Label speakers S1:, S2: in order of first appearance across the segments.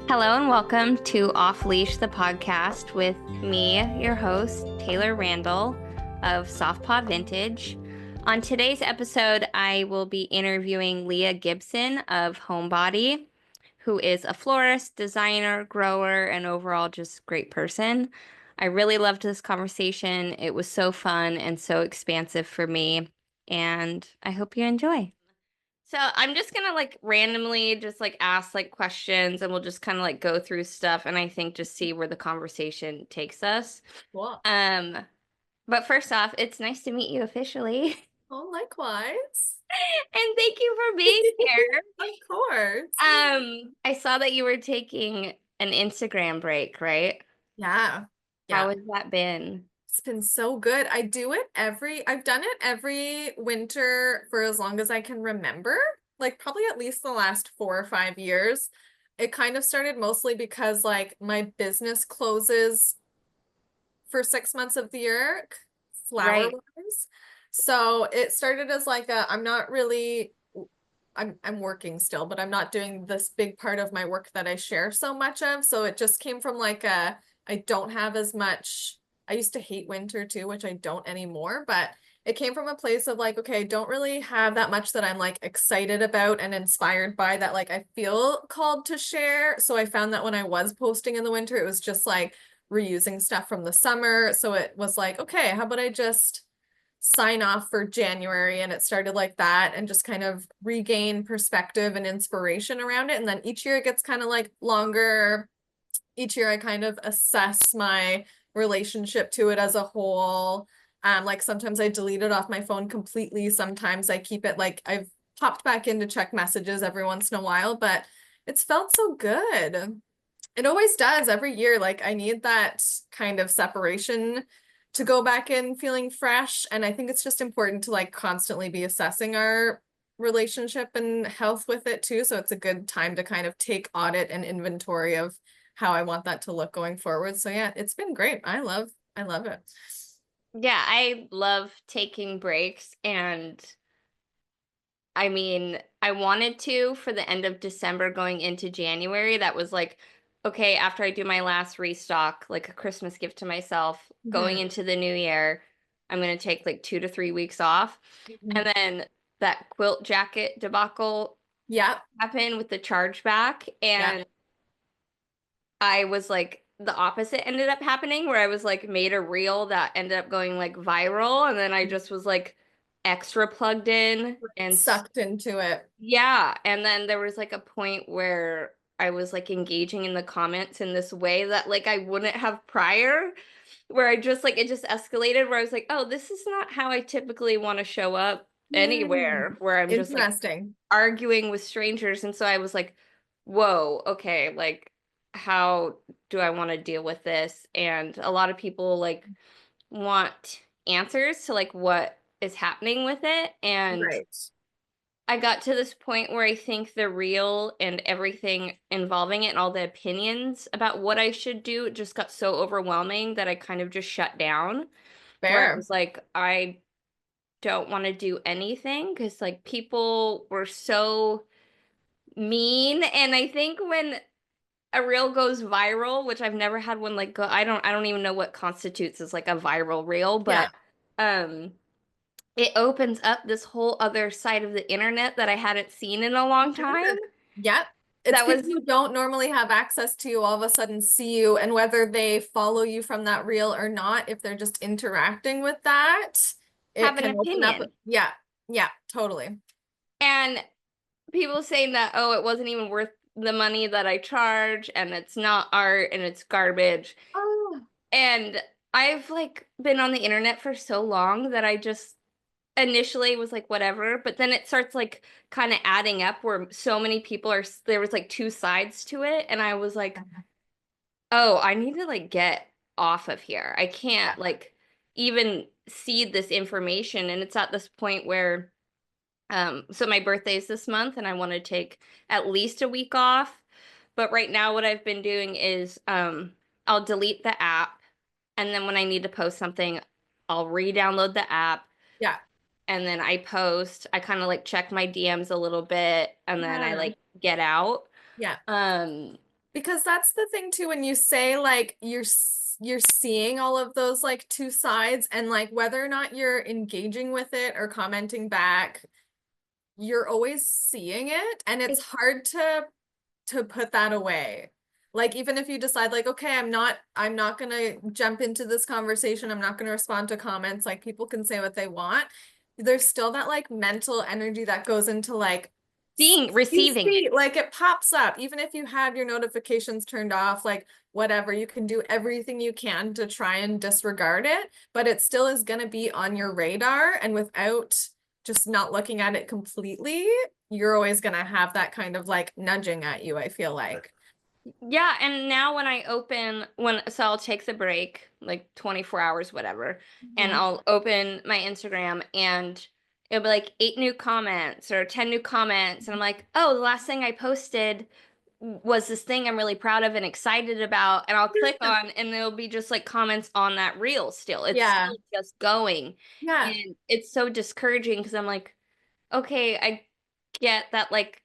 S1: Hello and welcome to Off Leash, the podcast with me, your host, Taylor Randal of Soft Paw Vintage. On today's episode, I will be interviewing Leash Gibson of Homebody, who is a florist, designer, grower, and overall just great person. I really loved this conversation. It was so fun and so expansive for me, and I hope you enjoy. So I'm just gonna randomly just ask questions and we'll just kind of go through stuff and I think just see where the conversation takes us.
S2: Cool.
S1: Um, but first off, it's nice to meet you officially.
S2: Oh, likewise.
S1: And thank you for being here.
S2: Of course.
S1: I saw that you were taking an Instagram break, right?
S2: Yeah.
S1: How
S2: Yeah.
S1: has that been?
S2: It's been so good. I've done it every winter for as long as I can remember, like probably at least the last 4 or 5 years. It kind of started mostly because like my business closes for 6 months of the year, flower
S1: Right.
S2: wise. So it started as like I'm not really I'm working still, but I'm not doing this big part of my work that I share so much of. So it just came from like I don't have as much. I used to hate winter too, which I don't anymore, but it came from a place of like, okay, I don't really have that much that I'm like excited about and inspired by that like I feel called to share. So I found that when I was posting in the winter, it was just like reusing stuff from the summer. So it was like, okay, how about I just sign off for January, and it started like that and just kind of regain perspective and inspiration around it. And then each year it gets kind of like longer. Each year I kind of assess my relationship to it as a whole. Like sometimes I delete it off my phone completely. Sometimes I keep it like I've popped back in to check messages every once in a while, but it's felt so good. It always does every year. Like I need that kind of separation to go back in feeling fresh. And I think it's just important to like constantly be assessing our relationship and health with it too. So it's a good time to kind of take audit and inventory of how I want that to look going forward. So yeah, it's been great. I love it.
S1: Yeah, I love taking breaks and I mean, I wanted to for the end of December going into January. That was like, okay, after I do my last restock, like a Christmas gift to myself, going
S2: Mhm.
S1: into the new year, I'm going to take like 2 to 3 weeks off.
S2: Mhm.
S1: And then that quilt jacket debacle
S2: Yeah.
S1: happened with the chargeback.
S2: Yeah.
S1: And I was like, the opposite ended up happening where I was like made a reel that ended up going like viral. And then I just was like extra plugged in and
S2: Sucked into it.
S1: yeah, and then there was like a point where I was like engaging in the comments in this way that like I wouldn't have prior, where I just like it just escalated where I was like, "Oh, this is not how I typically want to show up
S2: Hmm.
S1: anywhere," where I'm just like
S2: Interesting.
S1: arguing with strangers. And so I was like, "Whoa, okay, like how do I want to deal with this?" And a lot of people like want answers to like what is happening with it, and
S2: Right.
S1: I got to this point where I think the reel and everything involving it and all the opinions about what I should do just got so overwhelming that I kind of just shut down. Where I
S2: Fair.
S1: was like, I don't want to do anything because like people were so mean. And I think when a reel goes viral, which I've never had one like go, I don't even know what constitutes as like a viral reel,
S2: Yeah.
S1: but um it opens up this whole other side of the internet that I hadn't seen in a long time.
S2: Sure. Yep. It's
S1: That
S2: people
S1: was
S2: who don't normally have access to you all of a sudden see you, and whether they follow you from that reel or not, if they're just interacting with that, it
S1: have an
S2: can open up.
S1: opinion.
S2: Yeah. Yeah, totally.
S1: And people saying that, oh, it wasn't even worth the money that I charge and it's not art and it's garbage.
S2: Oh,
S1: And I've like been on the internet for so long that I just initially was like whatever, but then it starts like kind of adding up where so many people are there was like two sides to it and I was like, "Oh, I need to like get off of here. I
S2: yeah.
S1: can't like even see this information." And it's at this point where so my birthday is this month and I want to take at least a week off. But right now what I've been doing is I'll delete the app and then when I need to post something, I'll re-download the app
S2: Yeah.
S1: and then I post. I kind of like check my DMs a little bit and then I
S2: Yeah.
S1: like get out.
S2: Yeah.
S1: Um
S2: Because that's the thing too, when you say like you're seeing all of those like two sides, and like whether or not you're engaging with it or commenting back, you're always seeing it, and it's hard to put that away. Like even if you decide like, okay, I'm not gonna jump into this conversation, I'm not gonna respond to comments, like people can say what they want. There's still that like mental energy that goes into like
S1: Receiving it.
S2: like it pops up, even if you have your notifications turned off, like whatever, you can do everything you can to try and disregard it, but it still is going to be on your radar. And without just not looking at it completely, you're always going to have that kind of like nudging at you, I feel like.
S1: Yeah, and now when I open so I'll take the break, like 24 hours, whatever, and
S2: Mhm.
S1: I'll open my Instagram and it'll be like 8 new comments or 10 new comments, and I'm like, oh, the last thing I posted was this thing I'm really proud of and excited about, and I'll click on and there'll be just like comments on that reel still. It's
S2: Yeah.
S1: still just going.
S2: Yeah.
S1: And it's so discouraging because I'm like, okay, I get that like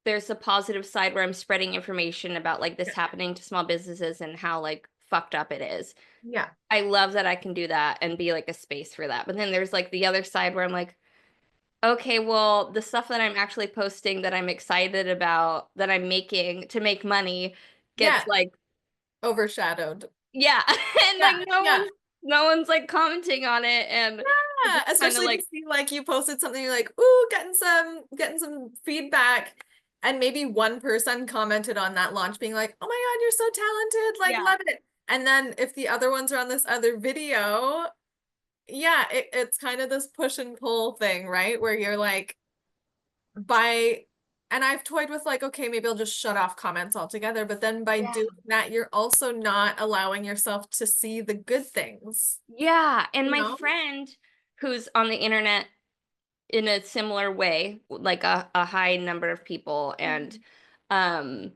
S1: there's a positive side where I'm spreading information about like this happening to small businesses and how like fucked up it is.
S2: Yeah.
S1: I love that I can do that and be like a space for that. But then there's like the other side where I'm like, okay, well, the stuff that I'm actually posting that I'm excited about, that I'm making to make money
S2: Yeah.
S1: gets like,
S2: Overshadowed.
S1: yeah. And like
S2: Yeah. Yeah.
S1: no one's like commenting on it, and it's
S2: Yeah,
S1: just kind of
S2: especially if you
S1: like,
S2: see like you posted something, you're like, ooh, getting some feedback. And maybe one person commented on that launch being like, oh my God, you're so talented, like
S1: yeah.
S2: love it. And then if the other ones are on this other video, yeah, it's kind of this push and pull thing, right? Where you're like, by and I've toyed with like, okay, maybe I'll just shut off comments altogether. But then by
S1: Yeah.
S2: doing that, you're also not allowing yourself to see the good things,
S1: Yeah. And
S2: you
S1: my
S2: know?
S1: friend who's on the internet in a similar way, like a high number of people, and um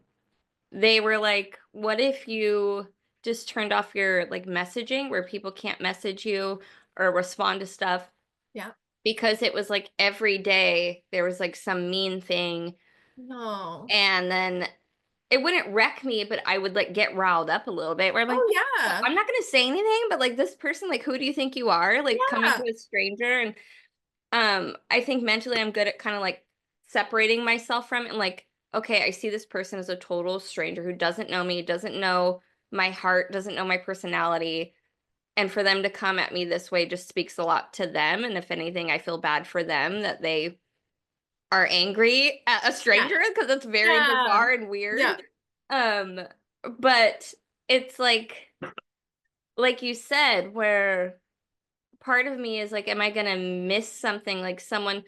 S1: they were like, what if you just turned off your like messaging where people can't message you or respond to stuff,
S2: Yeah.
S1: because it was like every day there was like some mean thing,
S2: No.
S1: and then it wouldn't wreck me, but I would like get riled up a little bit where I'm like,
S2: Oh yeah.
S1: I'm not gonna say anything, but like this person, like who do you think you are? Like coming
S2: Yeah.
S1: to a stranger. And I think mentally I'm good at kind of like separating myself from it and like, okay, I see this person as a total stranger who doesn't know me, doesn't know my heart, doesn't know my personality. And for them to come at me this way just speaks a lot to them. And if anything, I feel bad for them that they are angry at a
S2: Yeah.
S1: stranger because it's very
S2: Yeah.
S1: bizarre and weird.
S2: Yeah.
S1: Um, but it's like you said, where part of me is like, am I gonna miss something, like someone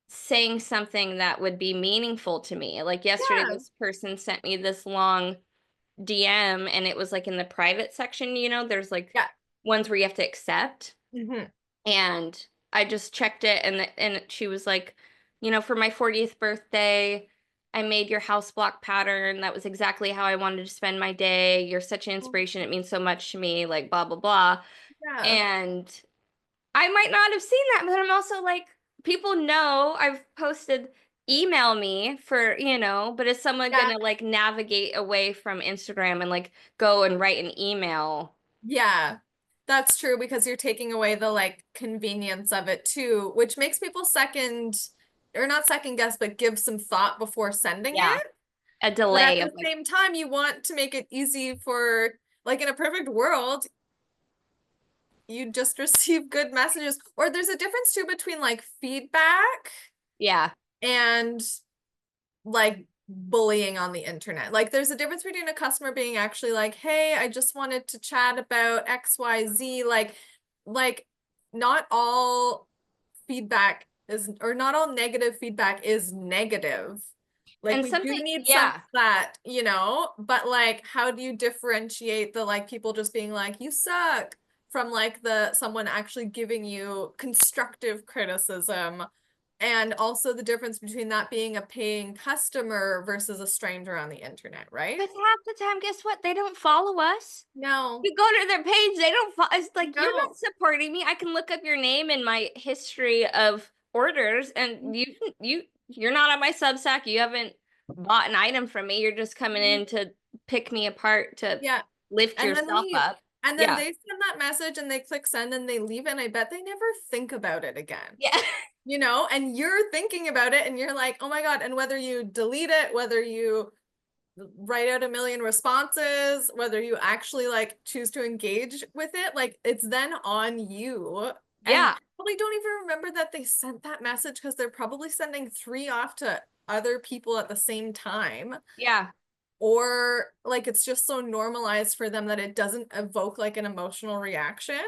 S1: saying something that would be meaningful to me? Like yesterday,
S2: Yeah.
S1: this person sent me this long DM and it was like in the private section, there's like
S2: Yeah.
S1: ones where you have to accept.
S2: Hmm.
S1: And I just checked it, and she was like, for my 40th birthday, I made your house block pattern. That was exactly how I wanted to spend my day. You're such an inspiration. It means so much to me, like blah blah blah.
S2: Yeah.
S1: And I might not have seen that, but I'm also like, people know I've posted, email me for, but is someone
S2: Yeah.
S1: gonna like navigate away from Instagram and like go and write an email?
S2: Yeah. That's true, because you're taking away the like convenience of it too, which makes people second or not second guess, but give some thought before sending
S1: Yeah,
S2: it.
S1: a
S2: But at
S1: delay of
S2: the
S1: like,
S2: same time, you want to make it easy for, like in a perfect world, you just receive good messages. Or there's a difference too between like feedback
S1: yeah.
S2: and like bullying on the internet. Like there's a difference between a customer being actually like, "Hey, I just wanted to chat about XYZ." Like not all feedback is, or not all negative feedback is negative. Like
S1: And
S2: we do
S1: something,
S2: need some of
S1: yeah.
S2: that, but like how do you differentiate the like people just being like, "You suck," from like the someone actually giving you constructive criticism, and also the difference between that being a paying customer versus a stranger on the internet, right?
S1: But half the time, guess what? They don't follow us.
S2: No,
S1: You go to their page, they don't follow. It's like, you're
S2: no.
S1: not supporting me. I can look up your name in my history of orders, and you're not on my Substack. You haven't bought an item from me. You're just coming in to pick me apart to
S2: Yeah.
S1: lift
S2: And then
S1: yourself
S2: leave.
S1: up.
S2: And then
S1: Yeah.
S2: they send that message and they click send and they leave it, and I bet they never think about it again.
S1: Yeah.
S2: You know, and you're thinking about it and you're like, oh my God. And whether you delete it, whether you write out a million responses, whether you actually like choose to engage with it, like it's then on you. And you
S1: Yeah.
S2: probably don't even remember that they sent that message because they're probably sending 3 off to other people at the same time.
S1: Yeah.
S2: Or like it's just so normalized for them that it doesn't evoke like an emotional reaction.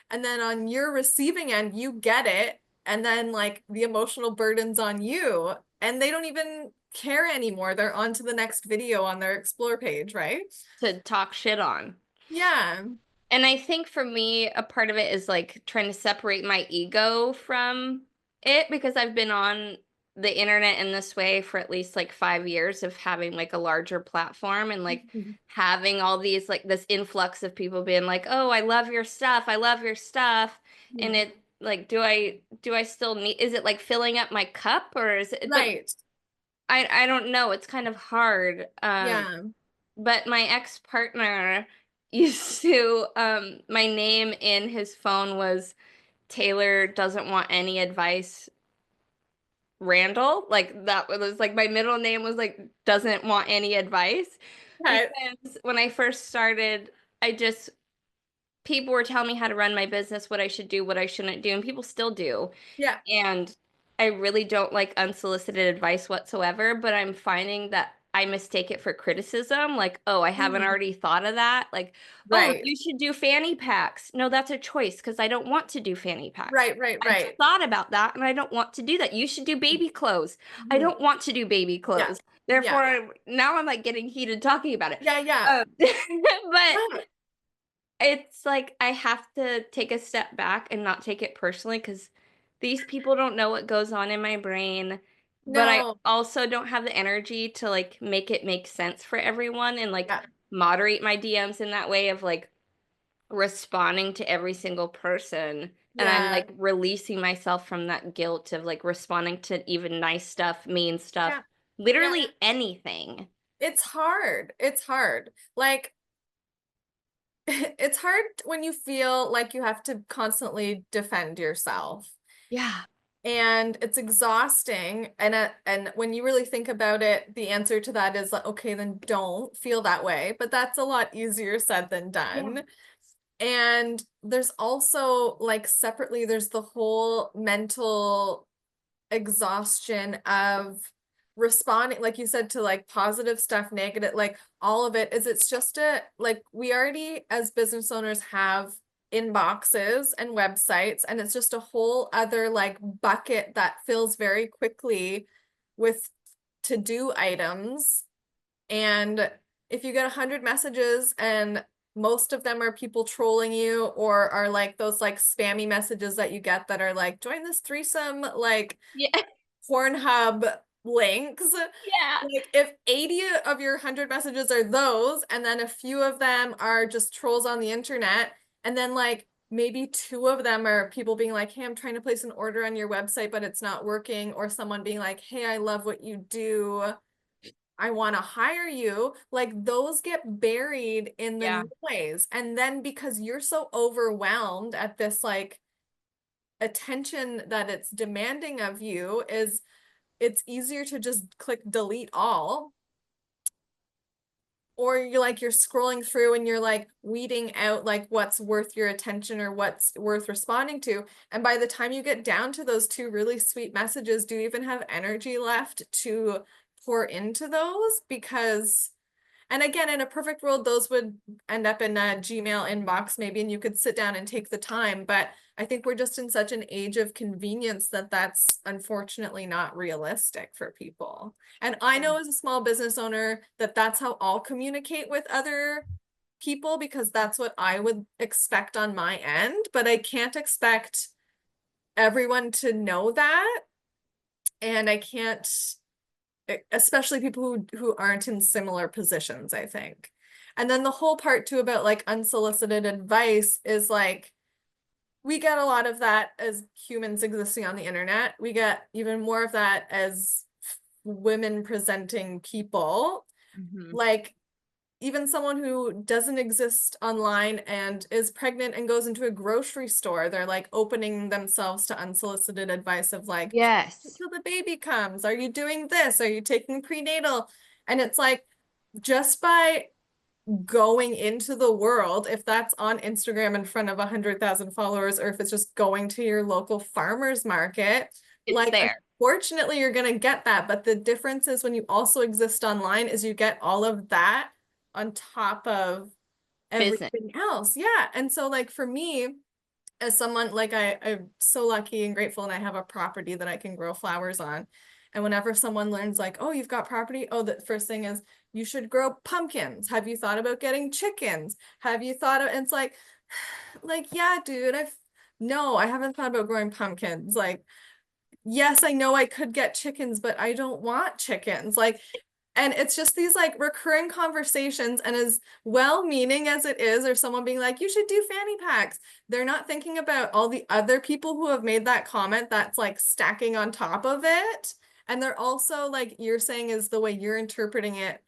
S2: And then on your receiving end, you get it. And then like the emotional burden's on you and they don't even care anymore. They're on to the next video on their explore page, right?
S1: To talk shit on.
S2: Yeah.
S1: And I think for me, a part of it is like trying to separate my ego from it because I've been on the internet in this way for at least like 5 years of having like a larger platform and like having all these like this influx of people being like, "Oh, I love your stuff. I love your stuff." And it like do I still need, is it like filling up my cup or is it, but
S2: Right.
S1: I don't know. It's kind of hard.
S2: Yeah.
S1: But my ex-partner used to my name in his phone was Taylor doesn't want any advice, Randall. Like that was like my middle name was like doesn't want any advice
S2: Okay.
S1: because when I first started, I just people were telling me how to run my business, what I should do, what I shouldn't do, and people still do.
S2: Yeah.
S1: And I really don't like unsolicited advice whatsoever, but I'm finding that I mistake it for criticism. Like, oh, I haven't
S2: Mhm.
S1: already thought of that. Like, oh,
S2: Right.
S1: you should do fanny packs. No, that's a choice because I don't want to do fanny packs.
S2: Right. Right.
S1: I've
S2: Right.
S1: thought about that and I don't want to do that. You should do baby clothes. I
S2: Mhm.
S1: don't want to do baby
S2: Yeah.
S1: clothes.
S2: Yeah.
S1: Therefore, now I'm like getting heated talking about it.
S2: Yeah. Yeah.
S1: But
S2: Yeah.
S1: it's like I have to take a step back and not take it personally because these people don't know what goes on in my brain, but I
S2: No.
S1: also don't have the energy to like make it make sense for everyone and like
S2: Yeah.
S1: moderate my DMs in that way of like responding to every single person. And I'm
S2: Yeah.
S1: like releasing myself from that guilt of like responding to even nice stuff, mean stuff,
S2: Yeah. Yeah.
S1: literally anything.
S2: It's hard. It's hard. Like it's hard when you feel like you have to constantly defend yourself.
S1: Yeah.
S2: And it's exhausting. And when you really think about it, the answer to that is like, okay, then don't feel that way. But that's a lot easier said than
S1: Yeah.
S2: done. And there's also like separately, there's the whole mental exhaustion of responding, like you said, to like positive stuff, negative, like all of it is it's just a like we already as business owners have inboxes and websites, and it's just a whole other like bucket that fills very quickly with to-do items. And if you get 100 messages and most of them are people trolling you or are like those like spammy messages that you get that are like join this threesome like
S1: Yeah.
S2: Pornhub links.
S1: Yeah.
S2: Like if 80 of your 100 messages are those, and then a few of them are just trolls on the internet, and then like maybe 2 of them are people being like, hey, I'm trying to place an order on your website, but it's not working, or someone being like, hey, I love what you do. I want to hire you. Like those get buried in
S1: Yeah.
S2: the noise. And then because you're so overwhelmed at this like attention that it's demanding of you, is it's easier to just click delete all. Or you're scrolling through and you're like weeding out like what's worth your attention or what's worth responding to. And by the time you get down to those 2 really sweet messages, do you even have energy left to pour into those? Because and again, in a perfect world, those would end up in a Gmail inbox maybe, and you could sit down and take the time. But I think we're just in such an age of convenience that that's unfortunately not realistic for people. And I know as a small business owner that that's how I'll communicate with other people because that's what I would expect on my end. But I can't expect everyone to know that. And I can't especially people who aren't in similar positions, I think. And then the whole part too about like unsolicited advice is like we get a lot of that as humans existing on the internet. We get even more of that as women presenting people,
S1: Mhm.
S2: like even someone who doesn't exist online and is pregnant and goes into a grocery store, they're like opening themselves to unsolicited advice of like,
S1: Yes.
S2: until the baby comes, are you doing this? Are you taking prenatal? And it's like, just by going into the world, if that's on Instagram in front of 100,000 followers, or if it's just going to your local farmer's market,
S1: It's
S2: like
S1: there.
S2: unfortunately you're gonna get that. But the difference is when you also exist online is you get all of that on top of
S1: Business.
S2: everything else. Yeah. And so like for me, as someone like I'm so lucky and grateful and I have a property that I can grow flowers on. And whenever someone learns like, oh, you've got property, oh, the first thing is you should grow pumpkins. Have you thought about getting chickens? Have you thought of, and it's like, yeah, dude, no, I haven't thought about growing pumpkins. Like, yes, I know I could get chickens, but I don't want chickens. Like, and it's just these like recurring conversations, and as well-meaning as it is, or someone being like, you should do fanny packs, they're not thinking about all the other people who have made that comment that's like stacking on top of it. And they're also like, you're saying is the way you're interpreting it,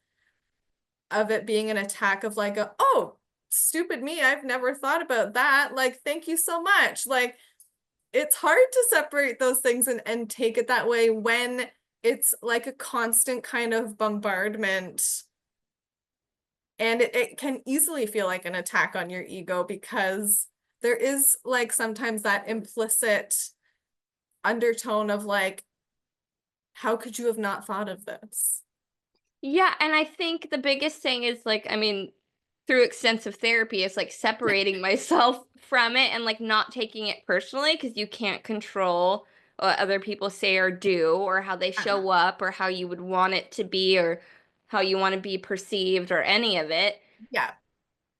S2: of it being an attack of like, oh, stupid me, I've never thought about that. Like, thank you so much. Like, it's hard to separate those things and take it that way when it's like a constant kind of bombardment, and it can easily feel like an attack on your ego, because there is like sometimes that implicit undertone of like, how could you have not thought of this?
S1: Yeah, and I think the biggest thing is like, I mean, through extensive therapy, it's like separating myself from it and like not taking it personally because you can't control what other people say or do or how they
S2: Uh,
S1: show up or how you would want it to be or how you want to be perceived or any of it.
S2: yeah,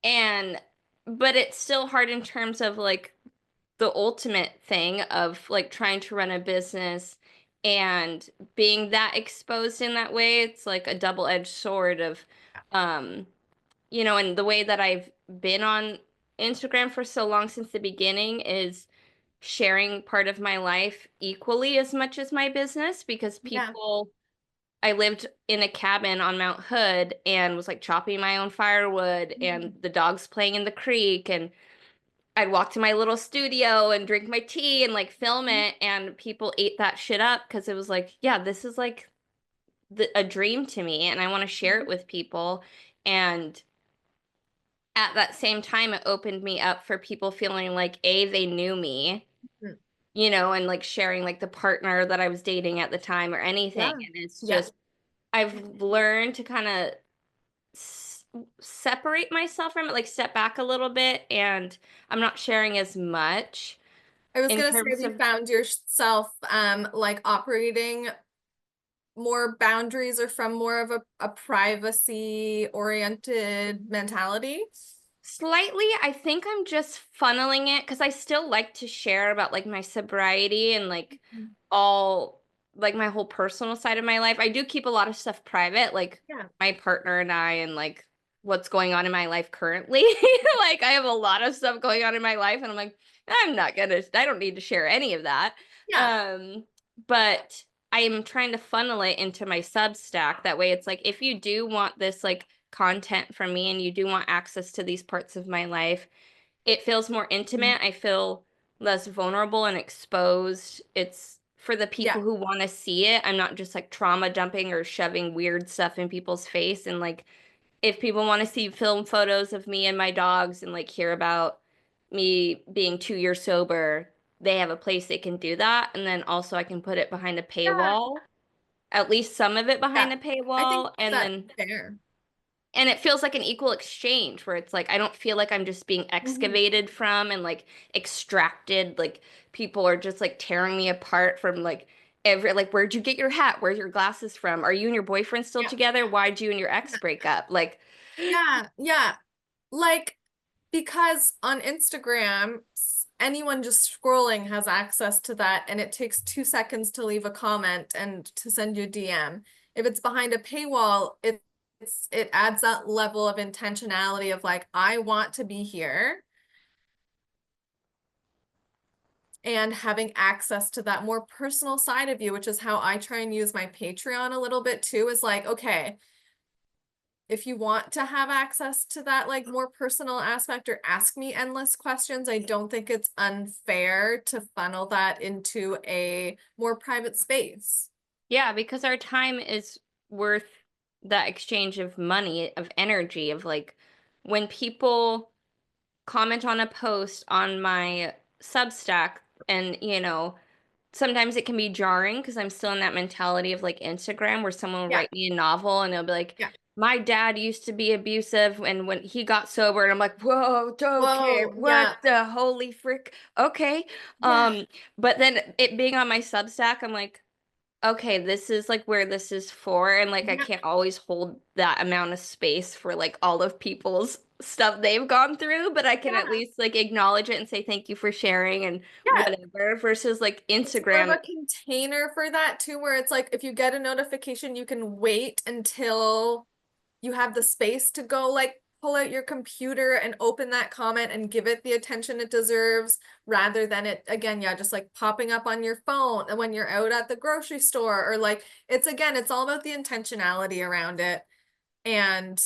S1: And but it's still hard in terms of like the ultimate thing of like trying to run a business and being that exposed in that way. It's like a double-edged sword of um and the way that I've been on Instagram for so long since the beginning is sharing part of my life equally as much as my business because
S2: yeah.
S1: I lived in a cabin on Mount Hood and was like chopping my own firewood and the dogs playing in the creek and I'd walk to my little studio and drink my tea and like film it and people ate that shit up because it was like, yeah, this is like a dream to me and I want to share it with people. And at that same time, it opened me up for people feeling like they knew me, and like sharing like the partner that I was dating at the time or anything.
S2: Yeah,
S1: And it's
S2: yeah.
S1: just, I've learned to kind of separate myself from it, like step back a little bit, and I'm not sharing as much
S2: I was
S1: in
S2: gonna say, have
S1: terms
S2: you
S1: of
S2: found yourself like operating more boundaries or from more of a privacy oriented mentality?
S1: slightly. I think I'm just funneling it because I still like to share about like my sobriety and like all like my whole personal side of my life. I do keep a lot of stuff private, like
S2: Yeah.
S1: my partner and I and like what's going on in my life currently. Like I have a lot of stuff going on in my life and I'm like, I don't need to share any of that.
S2: Yeah.
S1: Um, but I am trying to funnel it into my Substack. That way it's like if you do want this like content from me and you do want access to these parts of my life, it feels more
S2: Mhm.
S1: intimate. I feel less vulnerable and exposed. It's for the people
S2: Yeah.
S1: who want to see it. I'm not just like trauma dumping or shoving weird stuff in people's face. And like, if people want to see film photos of me and my dogs and like hear about me being 2 years sober, they have a place they can do that. And then also, I can put it behind a
S2: Yeah.
S1: paywall, at least some of it
S2: Yeah.
S1: behind a
S2: I think
S1: paywall.
S2: that's fair.
S1: And it feels like an equal exchange where it's like I don't feel like I'm just being
S2: Mhm.
S1: excavated from and like extracted. Like people are just like tearing me apart from like every like where'd you get your hat? Where's your glasses from? Are you and your boyfriend still
S2: Yeah.
S1: together? Why'd you and your ex break up? Like
S2: Yeah. Yeah. Like, because on Instagram, anyone just scrolling has access to that, and it takes 2 seconds to leave a comment and to send you a DM. If it's behind a paywall, it adds that level of intentionality of like, I want to be here. and having access to that more personal side of you, which is how I try and use my Patreon a little bit too, is like, okay, if you want to have access to that like more personal aspect or ask me endless questions, I don't think it's unfair to funnel that into a more private space.
S1: Yeah, because our time is worth that exchange of money, of energy, of like when people comment on a post on my Substack and, sometimes it can be jarring because I'm still in that mentality of like Instagram where someone will
S2: Yeah.
S1: write me a novel and they'll be like,
S2: Yeah.
S1: my dad used to be abusive and when he got sober, and I'm like, whoa, okay,
S2: Whoa.
S1: what
S2: Yeah.
S1: the holy frick? Okay.
S2: Yeah.
S1: But then it being on my Substack, I'm like, okay, this is like where this is for, and like I
S2: Yeah.
S1: can't always hold that amount of space for like all of people's stuff they've gone through, but I can at
S2: Yeah.
S1: least like acknowledge it and say thank you for sharing and
S2: Yeah.
S1: whatever versus like
S2: It's more of
S1: Instagram.
S2: a container for that too, where it's like if you get a notification, you can wait until you have the space to go like pull out your computer and open that comment and give it the attention it deserves rather than it again, yeah, just like popping up on your phone and when you're out at the grocery store or like it's again, it's all about the intentionality around it. And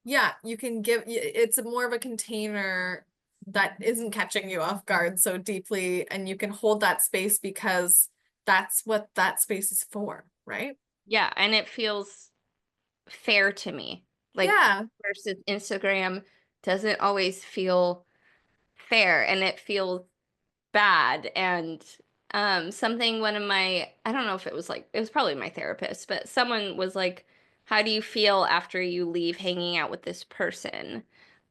S2: yeah, you can give it's more of a container that isn't catching you off guard so deeply and you can hold that space because that's what that space is for, right?
S1: Yeah, and it feels fair to me. Like
S2: Yeah.
S1: versus Instagram doesn't always feel fair and it feels bad. And something one of my, I don't know if it was like, it was probably my therapist, but someone was like, how do you feel after you leave hanging out with this person?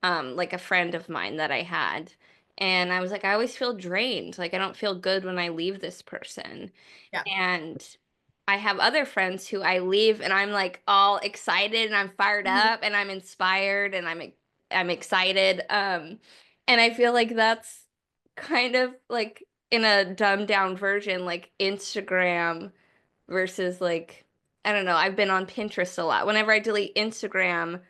S1: Like a friend of mine that I had. And I was like, I always feel drained. Like I don't feel good when I leave this person.
S2: Yeah.
S1: And I have other friends who I leave and I'm like all excited and I'm fired
S2: Mhm.
S1: up and I'm inspired and I'm excited. And I feel like that's kind of like in a dumbed down version, like Instagram versus like I don't know. I've been on Pinterest a lot. Whenever I delete Instagram,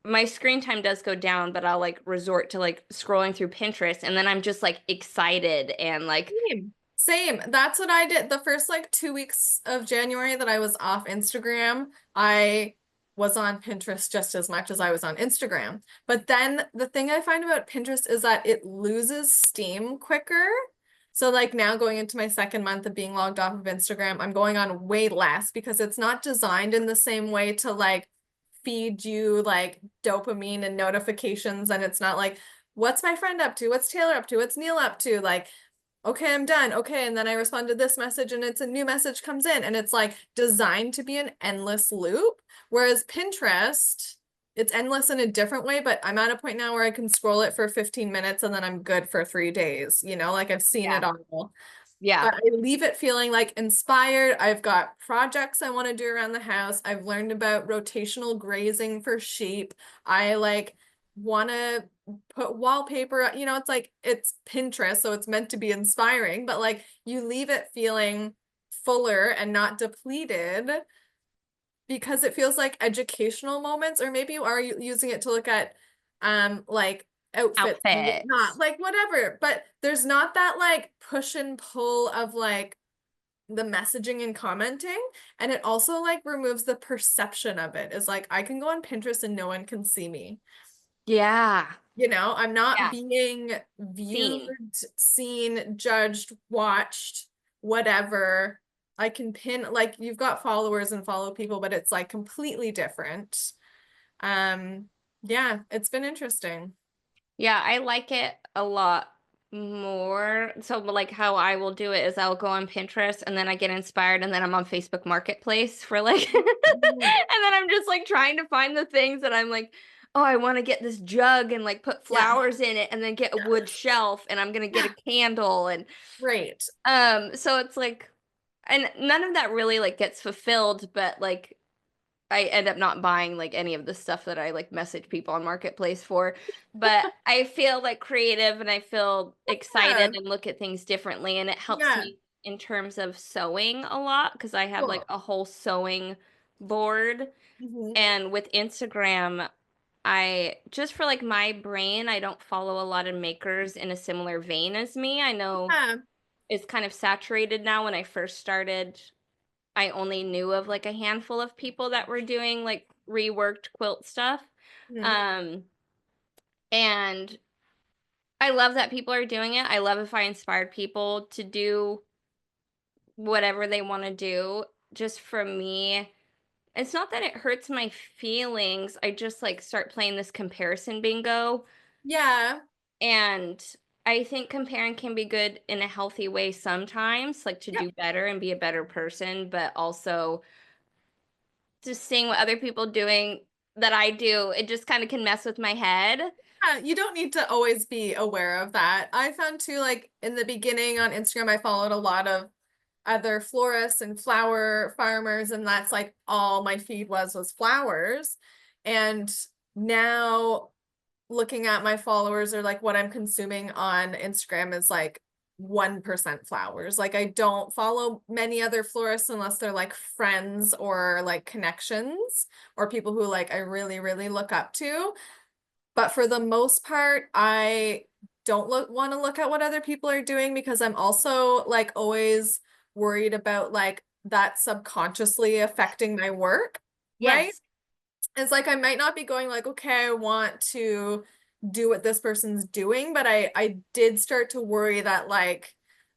S1: my screen time does go down, but I'll like resort to like scrolling through Pinterest and then I'm just like excited and like
S2: Same. Same. That's what I did. The first like 2 weeks of January that I was off Instagram, I was on Pinterest just as much as I was on Instagram. But then the thing I find about Pinterest is that it loses steam quicker. So like now going into my second month of being logged off of Instagram, I'm going on way less because it's not designed in the same way to like feed you like dopamine and notifications. And it's not like, what's my friend up to? What's Taylor up to? What's Neil up to? Like, okay, I'm done. Okay. And then I respond to this message and it's a new message comes in and it's like designed to be an endless loop. Whereas Pinterest, it's endless in a different way, but I'm at a point now where I can scroll it for 15 minutes and then I'm good for 3 days. Like I've seen
S1: yeah.
S2: it all.
S1: Yeah.
S2: But I leave it feeling like inspired. I've got projects I want to do around the house. I've learned about rotational grazing for sheep. I like want to put wallpaper, it's like it's Pinterest, so it's meant to be inspiring, but like you leave it feeling fuller and not depleted because it feels like educational moments, or maybe you are using it to look at like outfits and whatnot,
S1: Outfits.
S2: like whatever. But there's not that like push and pull of like the messaging and commenting. And it also like removes the perception of it. Is like I can go on Pinterest and no one can see me.
S1: Yeah.
S2: I'm not
S1: Yeah.
S2: being viewed,
S1: Scene.
S2: seen, judged, watched, whatever. I can pin like you've got followers and follow people, but it's like completely different. Um, yeah, it's been interesting.
S1: Yeah, I like it a lot more. So, like, how I will do it is I'll go on Pinterest and then I get inspired and then I'm on Facebook Marketplace for like, and
S2: Mhm.
S1: then I'm just like trying to find the things that I'm like, oh, I want to get this jug and like put
S2: Yeah,
S1: flowers in it and then get a
S2: yeah,
S1: wood shelf and I'm gonna get
S2: yeah,
S1: a candle and
S2: great.
S1: so it's like, and none of that really like gets fulfilled, but like I end up not buying like any of the stuff that I like message people on Marketplace for. But I feel like creative and I feel
S2: Yeah,
S1: excited and look at things differently. And it helps
S2: yeah,
S1: me in terms of sewing a lot because I have like
S2: cool.
S1: a whole sewing board.
S2: Mhm.
S1: And with Instagram, I just for like my brain, I don't follow a lot of makers in a similar vein as me. I know
S2: Yeah.
S1: it's kind of saturated now. When I first started, I only knew of like a handful of people that were doing like reworked quilt stuff.
S2: Mhm.
S1: Um, and I love that people are doing it. I love if I inspired people to do whatever they want to do. Just for me, it's not that it hurts my feelings. I just like start playing this comparison bingo.
S2: Yeah.
S1: And I think comparing can be good in a healthy way sometimes, like to
S2: Yep.
S1: do better and be a better person, but also just seeing what other people doing that I do, it just kind of can mess with my head.
S2: Yeah, you don't need to always be aware of that. I found too, like in the beginning on Instagram, I followed a lot of other florists and flower farmers, and that's like all my feed was flowers. And now looking at my followers or like what I'm consuming on Instagram is like 1% flowers. Like I don't follow many other florists unless they're like friends or like connections or people who like I really, really look up to. But for the most part, I don't want to look at what other people are doing because I'm also like always worried about like that subconsciously affecting my work, right?
S1: Yes.
S2: It's like I might not be going like, okay, I want to do what this person's doing, but I did start to worry that like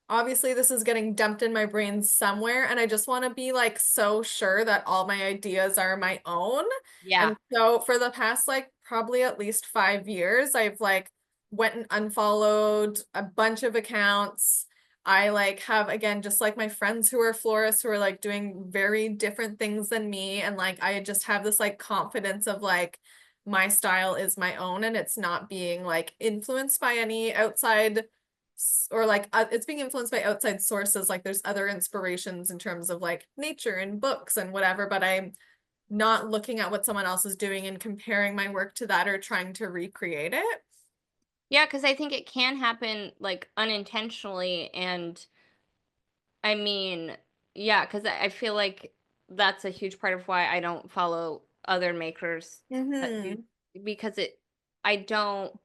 S2: obviously this is getting dumped in my brain somewhere and I just want to be like so sure that all my ideas are my own.
S1: Yeah.
S2: And so for the past like probably at least 5 years, I've like went and unfollowed a bunch of accounts. I like have again just like my friends who are florists who are like doing very different things than me and like I just have this like confidence of like my style is my own and it's not being like influenced by any outside or like it's being influenced by outside sources like there's other inspirations in terms of like nature and books and whatever but I'm not looking at what someone else is doing and comparing my work to that or trying to recreate it.
S1: Yeah, because I think it can happen like unintentionally. And I mean, yeah, because I feel like that's a huge part of why I don't follow other makers that do,
S2: Mm-hmm.
S1: because I don't,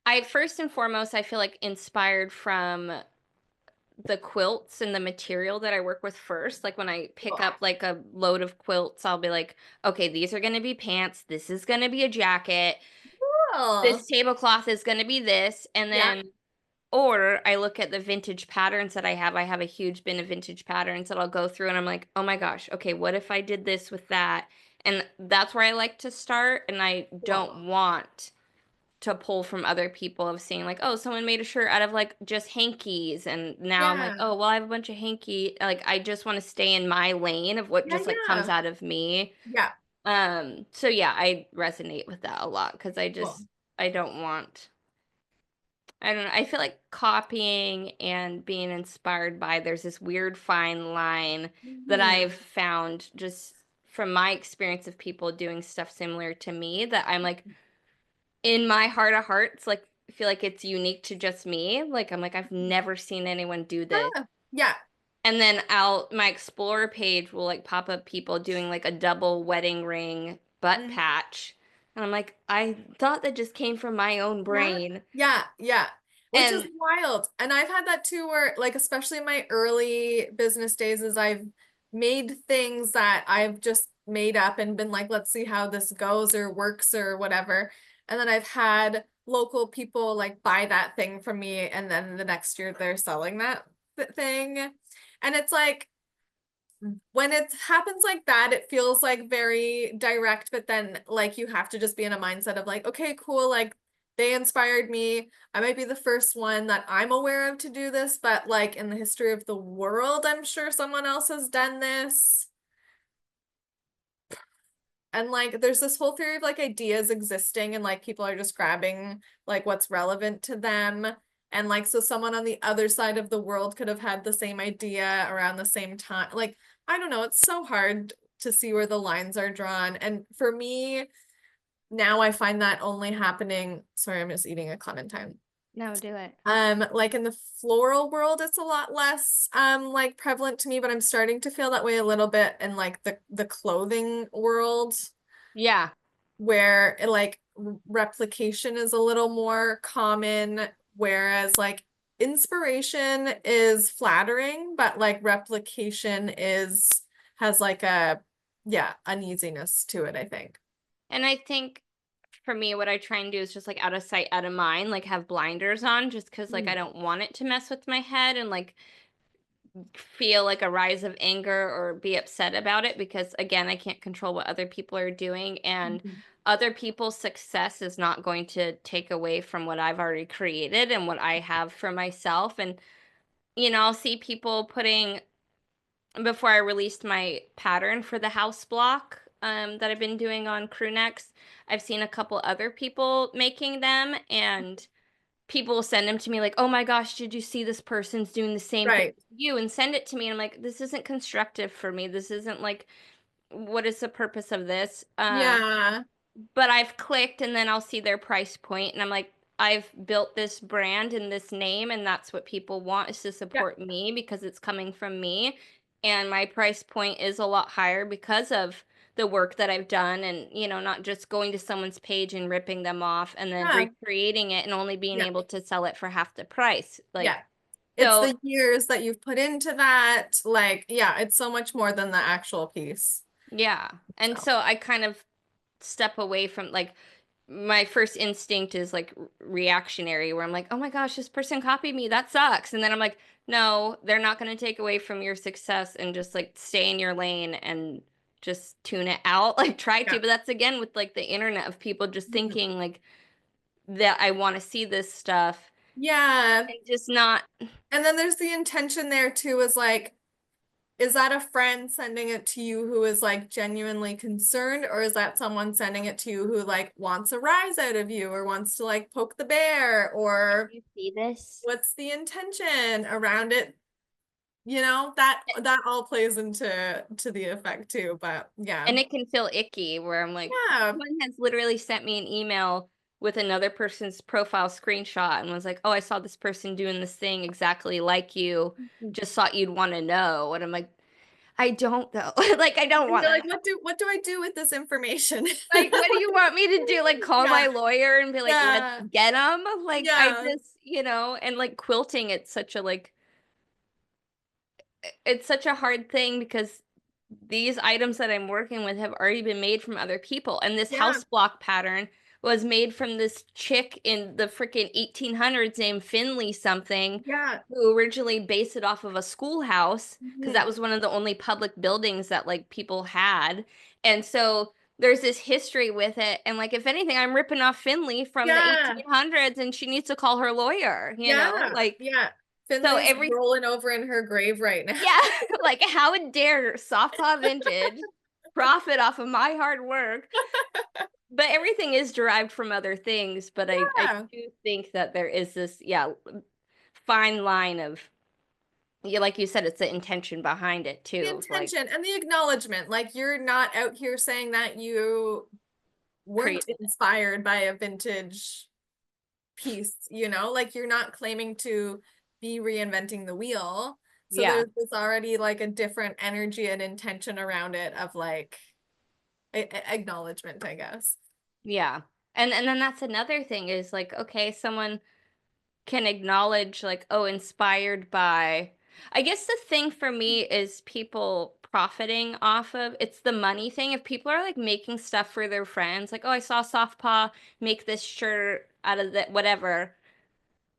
S1: I first and foremost, I feel like inspired from the quilts and the material that I work with first. Like when I pick
S2: Cool.
S1: up like a load of quilts, I'll be like, okay, these are going to be pants. This is going to be a jacket.
S2: Cool.
S1: This tablecloth is going to be this. And
S2: Yeah.
S1: then, or I look at the vintage patterns that I have. I have a huge bin of vintage patterns that I'll go through and I'm like, oh my gosh, okay, what if I did this with that? And that's where I like to start. And I
S2: Cool.
S1: don't want to pull from other people of seeing like, oh, someone made a shirt out of like just hankies, and now I'm like,
S2: Yeah.
S1: oh, well, I have a bunch of hanky. Like, I just want to stay in my lane of what
S2: Yeah,
S1: just like comes
S2: yeah.
S1: out of me.
S2: Yeah.
S1: So yeah, I resonate with that a lot because
S2: Cool.
S1: I don't want. I don't know. I feel like copying and being inspired by, there's this weird fine line that I've
S2: Hmm.
S1: found just from my experience of people doing stuff similar to me, that I'm like, in my heart of hearts, like I feel like it's unique to just me. Like I'm like, I've never seen anyone do this.
S2: Ah, yeah.
S1: And then I'll my Explorer page will like pop up people doing like a double wedding ring butt
S2: Mhm.
S1: patch. And I'm like, I thought that just came from my own
S2: Yeah.
S1: brain.
S2: Yeah. Yeah. Which is
S1: And
S2: wild. And I've had that too, where like, especially in my early business days, is I've made things that I've just made up and been like, let's see how this goes or works or whatever. And then I've had local people like buy that thing from me. And then the next year they're selling that thing. And it's like, when it happens like that, it feels like very direct, but then like you have to just be in a mindset of like, okay, cool, like they inspired me. I might be the first one that I'm aware of to do this, but like in the history of the world, I'm sure someone else has done this. And like there's this whole theory of like ideas existing and like people are just grabbing like what's relevant to them. And like so someone on the other side of the world could have had the same idea around the same time. Like I don't know, it's so hard to see where the lines are drawn. And for me, now I find that only happening, sorry, I'm just eating a clementine.
S1: no, do it.
S2: Like in the floral world, it's a lot less like prevalent to me, but I'm starting to feel that way a little bit in like the clothing world.
S1: Yeah.
S2: where like replication is a little more common, whereas like inspiration is flattering, but like replication has like a yeah, uneasiness to it, I think.
S1: And I think for me, what I try and do is just like out of sight, out of mind, like have blinders on just because like I
S2: Mhm.
S1: don't want it to mess with my head and like feel like a rise of anger or be upset about it because again, I can't control what other people are doing and
S2: Mhm.
S1: other people's success is not going to take away from what I've already created and what I have for myself. And I'll see people putting before I released my pattern for the house block that I've been doing on crew necks, I've seen a couple other people making them and people will send them to me like, "Oh my gosh, did you see this person's doing the same thing
S2: Right.
S1: as you?" and send it to me and I'm like, "This isn't constructive for me. This isn't like what is the purpose of this?"
S2: Yeah.
S1: But I've clicked and then I'll see their price point and I'm like, I've built this brand and this name and that's what people want is to
S2: Yeah.
S1: support me because it's coming from me. And my price point is a lot higher because of the work that I've done and, not just going to someone's page and ripping them off and then
S2: Yeah.
S1: recreating it and only being
S2: Yeah.
S1: able to sell it for half the price.
S2: Yeah.
S1: Like,
S2: It's
S1: so
S2: the years that you've put into that. Like, yeah, it's so much more than the actual piece.
S1: yeah. And
S2: So,
S1: so I kind of step away from like my first instinct is like reactionary where I'm like, "Oh my gosh, this person copied me. That sucks." And then I'm like, "No, they're not going to take away from your success and just like stay in your lane and just tune it out." Like try to,
S2: yeah.
S1: but that's again with like the internet of people just
S2: Mhm.
S1: thinking like that I want to see this stuff
S2: Yeah.
S1: and just not.
S2: And then there's the intention there too, is like, is that a friend sending it to you who is like genuinely concerned, or is that someone sending it to you who like wants a rise out of you or wants to like poke the bear, or
S1: You see this?
S2: what's the intention around it? That all plays into the effect too. But yeah.
S1: And it can feel icky where I'm like,
S2: Yeah.
S1: someone has literally sent me an email with another person's profile screenshot and was like, "Oh, I saw this person doing this thing exactly like you. Just thought you'd want to know." And I'm like, I don't though. Like, I don't
S2: And
S1: want
S2: you're
S1: to
S2: like,
S1: know.
S2: what do I do with this information?
S1: Like, what do you want me to do? Like, call
S2: Yeah.
S1: my lawyer and be like, "Let's
S2: Yeah.
S1: get them." Like, I
S2: Yeah.
S1: just, and like quilting, it's such a like it's such a hard thing because these items that I'm working with have already been made from other people. And this
S2: Yeah.
S1: house block pattern was made from this chick in the freaking 1800s named Finley something,
S2: Yeah.
S1: who originally based it off of a schoolhouse because that
S2: Mhm.
S1: was one of the only public buildings that like people had. And so there's this history with it. And like, if anything, I'm ripping off Finley from the
S2: Yeah.
S1: 1800s and she needs to call her lawyer,
S2: Yeah.
S1: Like,
S2: Yeah.
S1: so
S2: Finley's
S1: every
S2: rolling over in her grave right now.
S1: yeah, like how dare Soft Paw Vintage profit off of my hard work? But everything is derived from other things. But I
S2: Yeah.
S1: do think that there is this, yeah, fine line of, yeah, like you said, it's the intention behind it
S2: The
S1: too. Like
S2: intention and the acknowledgement. Like, you're not out here saying that you weren't
S1: created it.
S2: inspired by a vintage piece. Like, you're not claiming to be reinventing the wheel. So
S1: Yeah,
S2: there's this already like a different energy and intention around it of like acknowledgement, I guess.
S1: yeah. And then that's another thing is like, okay, someone can acknowledge like, oh, inspired by. I guess the thing for me is people profiting off of it's the money thing. If people are like making stuff for their friends, like, oh, I saw Soft Paw make this shirt out of that, whatever.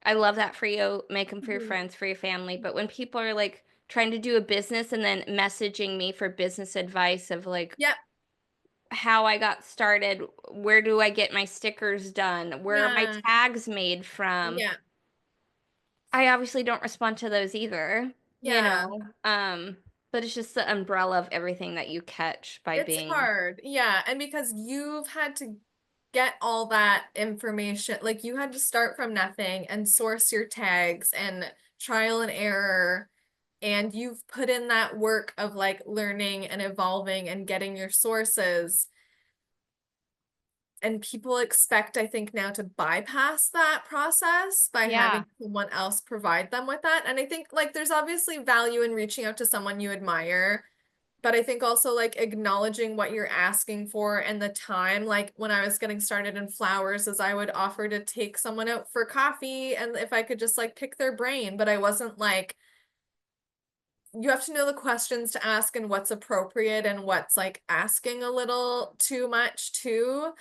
S1: I love that for you. Make them for your
S2: Mhm.
S1: friends, for your family. But when people are like trying to do a business and then messaging me for business advice of like
S2: Yep.
S1: how I got started, where do I get my stickers done, where are my
S2: Yeah.
S1: tags made from,
S2: Yeah.
S1: I obviously don't respond to those either,
S2: Yeah.
S1: but it's just the umbrella of everything that you catch by
S2: It's
S1: being,
S2: hard. Yeah. And because you've had to get all that information, like you had to start from nothing and source your tags and trial and error. And you've put in that work of like learning and evolving and getting your sources. And people expect, I think, now to bypass that process by
S1: yeah,
S2: having someone else provide them with that. And I think like there's obviously value in reaching out to someone you admire but I think also like acknowledging what you're asking for and the time. Like when I was getting started in flowers, is I would offer to take someone out for coffee and if I could just like pick their brain, but I wasn't like, you have to know the questions to ask and what's appropriate and what's like asking a little too much too.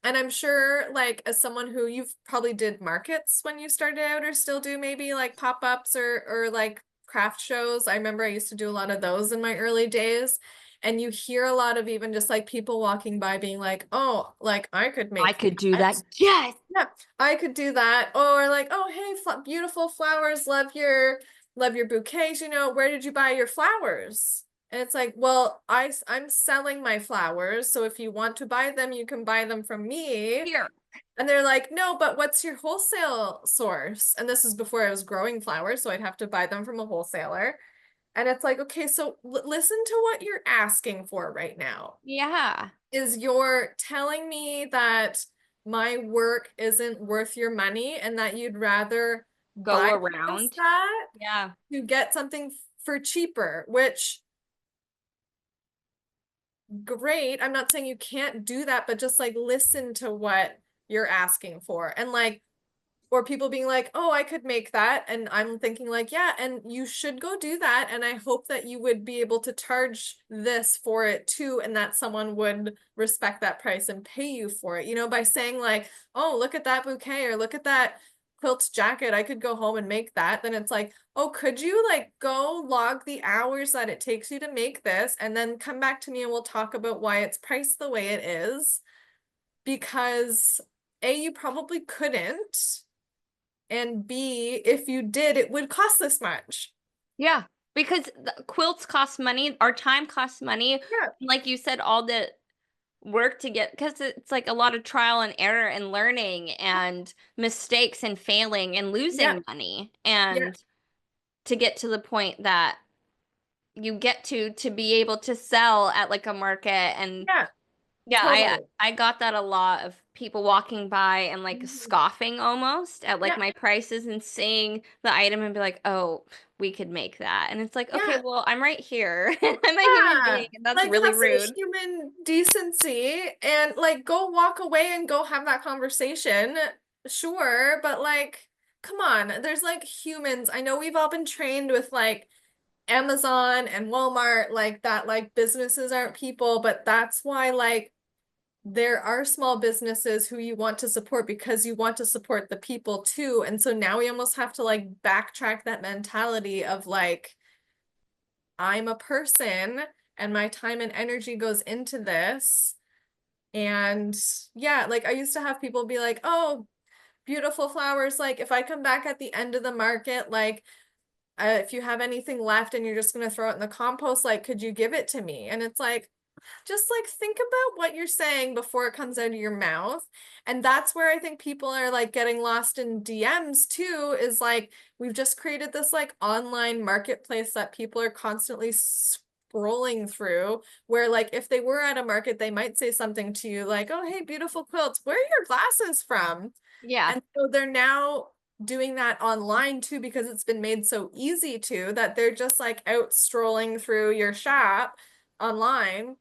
S2: And I'm sure like as someone who you've probably did markets when you started out or still do maybe like pop-ups or like craft shows. I remember I used to do a lot of those in my early days. And you hear a lot of even just like people walking by being like, oh, like I could
S1: I
S2: make
S1: could do
S2: that.
S1: that. Yes.
S2: Yeah, I could do that. Or like, oh, hey, beautiful flowers, love your bouquets, you know, where did you buy your flowers? And it's like, well, I'm selling my flowers, so if you want to buy them, you can buy them from me.
S1: Here.
S2: And they're like, no, but what's your wholesale source? And this is before I was growing flowers, so I'd have to buy them from a wholesaler. And it's like, okay, so listen to what you're asking for right now.
S1: Yeah.
S2: Is you're telling me that my work isn't worth your money and that you'd rather
S1: Go
S2: bypass
S1: around.
S2: that
S1: Yeah.
S2: to get something for cheaper, which great. I'm not saying you can't do that, but just like listen to what you're asking for. And like, or people being like, oh, I could make that. And I'm thinking like, yeah, and you should go do that. And I hope that you would be able to charge this for it too. And that someone would respect that price and pay you for it, you know, by saying like, oh, look at that bouquet or look at that quilt jacket. I could go home and make that. Then it's like, oh, could you like go log the hours that it takes you to make this and then come back to me and we'll talk about why it's priced the way it is. Because A, you probably couldn't. And B, if you did, it would cost this much.
S1: Yeah. Because the quilts cost money, our time costs money.
S2: Yeah.
S1: Like you said, all the work to get, because it's like a lot of trial and error and learning and mistakes and failing and
S2: Yeah.
S1: losing money.
S2: Yeah.
S1: And to get to the point that you get to be able to sell at like a market. And
S2: Yeah.
S1: yeah, I
S2: Totally.
S1: I got that a lot of people walking by and like
S2: Mhm.
S1: scoffing almost at like
S2: Yeah.
S1: my prices and seeing the item and be like, "Oh, we could make that." And it's like, "Okay,
S2: Yeah.
S1: well, I'm right here. I'm a human
S2: Yeah.
S1: being, and that's
S2: Like
S1: really
S2: have some
S1: rude."
S2: human decency and like go walk away and go have that conversation. Sure, but like, come on. There's like humans. I know we've all been trained with like Amazon and Walmart, like that, like businesses aren't people, but that's why like there are small businesses who you want to support because you want to support the people too. And so now we almost have to like backtrack that mentality of like, I'm a person and my time and energy goes into this. And yeah, like I used to have people be like, oh, beautiful flowers. Like if I come back at the end of the market, like if you have anything left and you're just going to throw it in the compost, like, could you give it to me? And it's like, just like think about what you're saying before it comes out of your mouth. And that's where I think people are like getting lost in DMs too, is like we've just created this like online marketplace that people are constantly scrolling through, where like if they were at a market, they might say something to you like, oh, hey, beautiful quilts, where are your glasses from?
S1: Yeah.
S2: And so they're now doing that online too because it's been made so easy to that they're just like out strolling through your shop online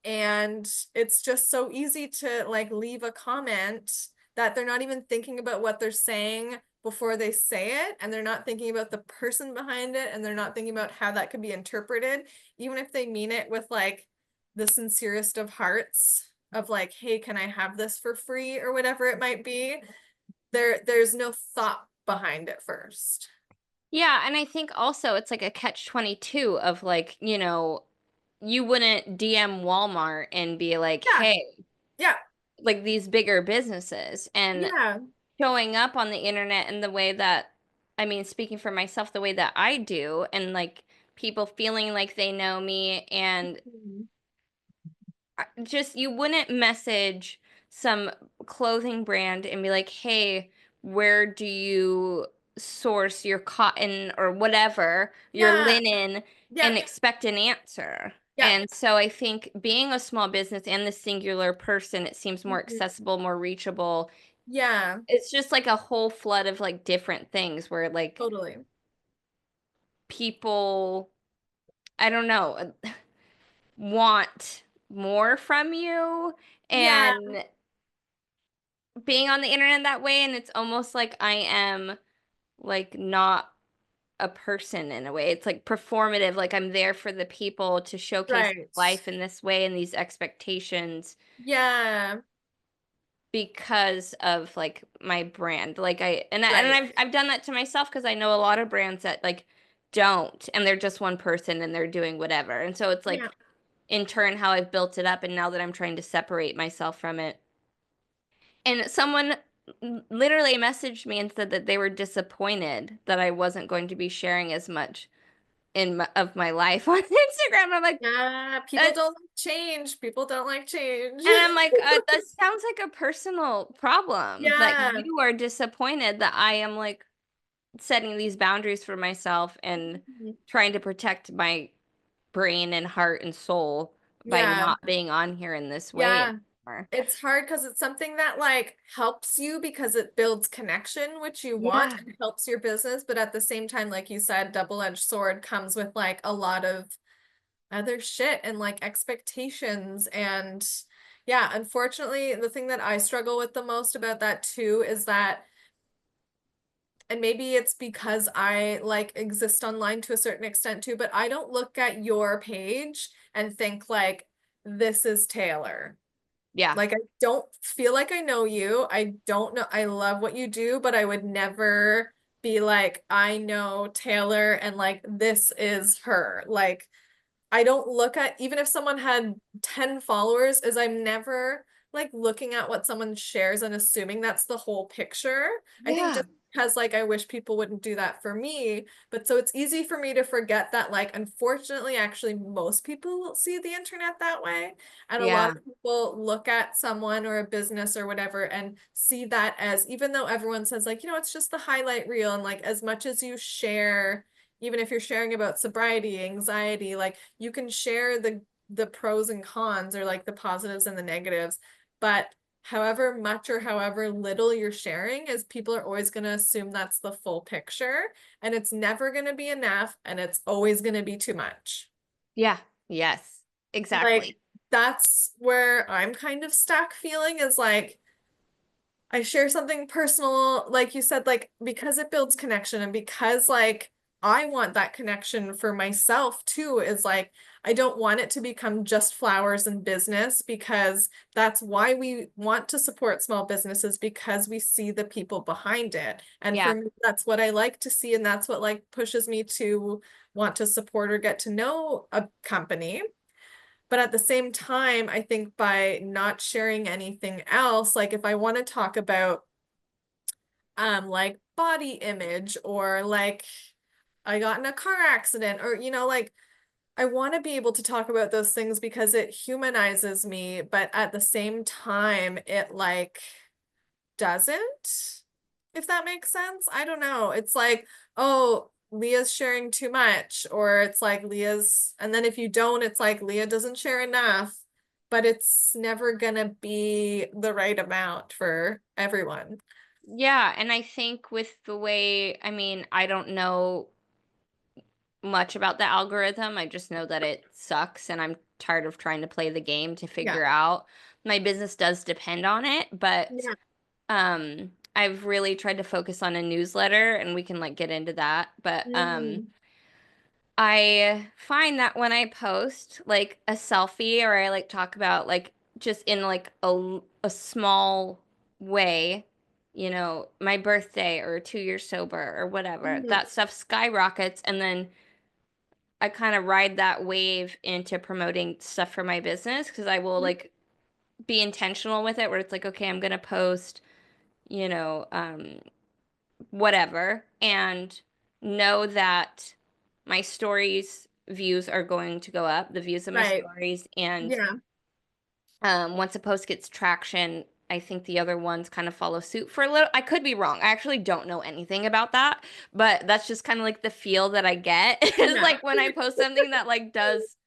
S2: and it's just so easy to like leave a comment that they're not even thinking about what they're saying before they say it, and they're not thinking about the person behind it, and they're not thinking about how that could be interpreted, even if they mean it with like the sincerest of hearts of like, hey, can I have this for free or whatever it might be. There's no thought behind it first.
S1: Yeah, and I think also it's like a catch-22 of like, you wouldn't DM Walmart and be like,
S2: Yeah.
S1: "Hey,"
S2: Yeah.
S1: like these bigger businesses and
S2: Yeah.
S1: showing up on the internet in the way that, I mean, speaking for myself, the way that I do, and like people feeling like they know me, and
S2: Mhm.
S1: just you wouldn't message some clothing brand and be like, "Hey, where do you source your cotton or whatever, your
S2: Yeah.
S1: linen,"
S2: Yeah.
S1: and expect an answer.
S2: Yeah.
S1: And so I think being a small business and the singular person, it seems more
S2: Mhm.
S1: accessible, more reachable.
S2: Yeah.
S1: It's just like a whole flood of like different things where like
S2: Totally.
S1: people, I don't know. want more from you
S2: Yeah,
S1: and being on the internet that way, and it's almost like I am like not a person in a way. It's like performative, like I'm there for the people to showcase
S2: right.
S1: life in this way and these expectations
S2: Yeah,
S1: because of like my brand. Like and
S2: right.
S1: I've done that to myself because I know a lot of brands that like don't and they're just one person and they're doing whatever. And so it's
S2: Yeah.
S1: like in turn how I've built it up and now that I'm trying to separate myself from it. And someone literally messaged me and said that they were disappointed that I wasn't going to be sharing as much of my life on Instagram. I'm like,
S2: Yeah, people
S1: that's
S2: don't like change. People don't like change.
S1: and I'm like, that sounds like a personal problem that
S2: Yeah.
S1: you are disappointed that I am like setting these boundaries for myself and
S2: Mhm.
S1: trying to protect my brain and heart and soul by
S2: Yeah.
S1: not being on here in this way
S2: Yeah.
S1: anymore.
S2: It's hard because it's something that like helps you because it builds connection, which you want,
S1: Yeah.
S2: and helps your business. But at the same time, like you said, double-edged sword comes with like a lot of other shit and like expectations. And yeah, unfortunately, the thing that I struggle with the most about that too is that, and maybe it's because I like exist online to a certain extent too, but I don't look at your page and think like, this is Taylor.
S1: Yeah.
S2: Like, I don't feel like I know you. I don't know. I love what you do, but I would never be like, I know Taylor and like, this is her. Like, I don't look at, even if someone had 10 followers, is I'm never like looking at what someone shares and assuming that's the whole picture. I think
S1: Yeah.
S2: just because like I wish people wouldn't do that for me, but so it's easy for me to forget that like unfortunately actually most people will see the internet that way. And a lot
S1: Yeah.
S2: of people look at someone or a business or whatever and see that as, even though everyone says like, it's just the highlight reel, and like as much as you share, even if you're sharing about sobriety, anxiety, like you can share the pros and cons, or like the positives and the negatives, but however much or however little you're sharing, is people are always going to assume that's the full picture, and it's never going to be enough, and it's always going to be too much.
S1: Yeah. Yes.
S2: Like
S1: Exactly.
S2: that's where I'm kind of stuck feeling, is like I share something personal, like you said, like because it builds connection, and because like I want that connection for myself too, is like I don't want it to become just flowers and business, because that's why we want to support small businesses, because we see the people behind it. And for
S1: Yeah.
S2: me, that's what I like to see, and that's what like pushes me to want to support or get to know a company. But at the same time, I think by not sharing anything else, like if I want to talk about like body image, or like I got in a car accident, or like I want to be able to talk about those things because it humanizes me, but at the same time it like doesn't, if that makes sense. I don't know. It's like, oh, Leah's sharing too much, or it's like Leah's, and then if you don't, it's like Leah doesn't share enough, but it's never gonna be the right amount for everyone.
S1: Yeah. And I think with the way, I mean, I don't know much about the algorithm. I just know that it sucks and I'm tired of trying to play the game to
S2: Yeah.
S1: figure out. My business does depend on it, but
S2: Yeah.
S1: I've really tried to focus on a newsletter and we can like get into that. But
S2: Mhm.
S1: I find that when I post like a selfie or I like talk about like just in like a small way, my birthday or 2 years sober or whatever,
S2: Mhm.
S1: that stuff skyrockets and then I kind of ride that wave into promoting stuff for my business because I will like be intentional with it where it's like, okay, I'm gonna post, you know, um, whatever, and know that my stories views are going to go up, the views of my
S2: Right.
S1: stories, and
S2: Yeah.
S1: once a post gets traction, I think the other ones kind of follow suit for a little. I could be wrong. I actually don't know anything about that, but that's just kind of like the feel that I get. It's
S2: Yeah.
S1: like when I post something that like does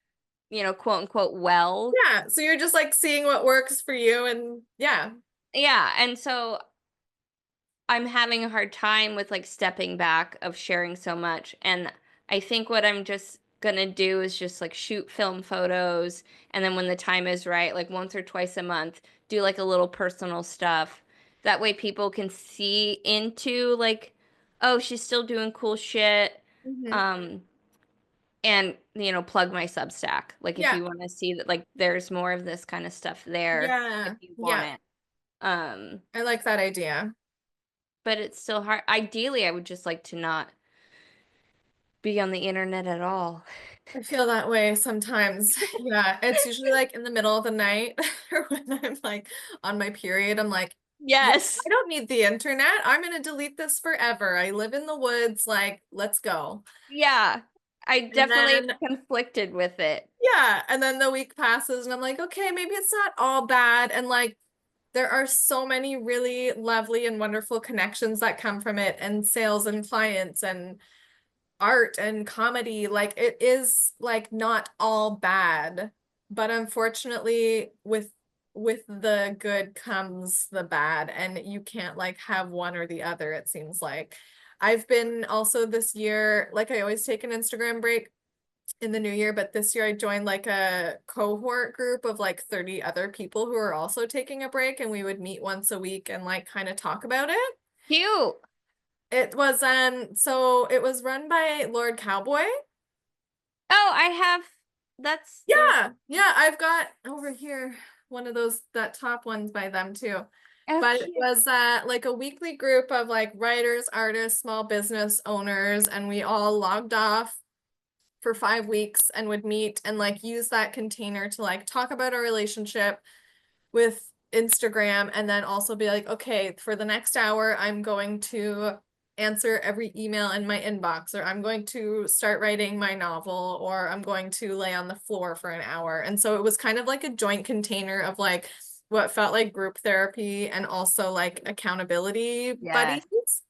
S1: quote unquote, well.
S2: Yeah. So you're just like seeing what works for you, and yeah.
S1: Yeah. And so I'm having a hard time with like stepping back of sharing so much. And I think what I'm just gonna do is just like shoot film photos, and then when the time is right, like once or twice a month, do like a little personal stuff. That way people can see into like, oh, she's still doing cool shit.
S2: Mhm.
S1: Um, and plug my Substack. Like if
S2: Yeah.
S1: you want to see that like there's more of this kind of stuff there if
S2: Yeah.
S1: you want
S2: Yeah.
S1: it. Um,
S2: I like that idea.
S1: but it's still hard. Ideally, I would just like to not be on the internet at all.
S2: I feel that way sometimes. Yeah, it's usually like in the middle of the night or when I'm like on my period. I'm like, yeah,
S1: Yes.
S2: I don't need the internet. I'm gonna delete this forever. I live in the woods, like, let's go.
S1: Yeah. I
S2: And
S1: definitely
S2: then,
S1: am conflicted with it.
S2: yeah, and then the week passes and I'm like, okay, maybe it's not all bad. And like, there are so many really lovely and wonderful connections that come from it, and sales and clients and art and comedy. Like, it is like not all bad, but unfortunately with the good comes the bad, and you can't like have one or the other, it seems like. I've been also this year, like, I always take an Instagram break in the new year, but this year I joined like a cohort group of like 30 other people who are also taking a break, and we would meet once a week and like kind of talk about it.
S1: Cute.
S2: It was so it was run by Lord Cowboy.
S1: Oh, I have that's there's
S2: Yeah, yeah, I've got over here one of those, that top ones by them too.
S1: oh
S2: But it
S1: cute.
S2: was like a weekly group of like writers, artists, small business owners, and we all logged off for 5 weeks and would meet and like use that container to like talk about our relationship with Instagram, and then also be like, okay, for the next hour, I'm going to answer every email in my inbox, or I'm going to start writing my novel, or I'm going to lay on the floor for an hour. And so it was kind of like a joint container of like what felt like group therapy and also like accountability buddies.
S1: Yes.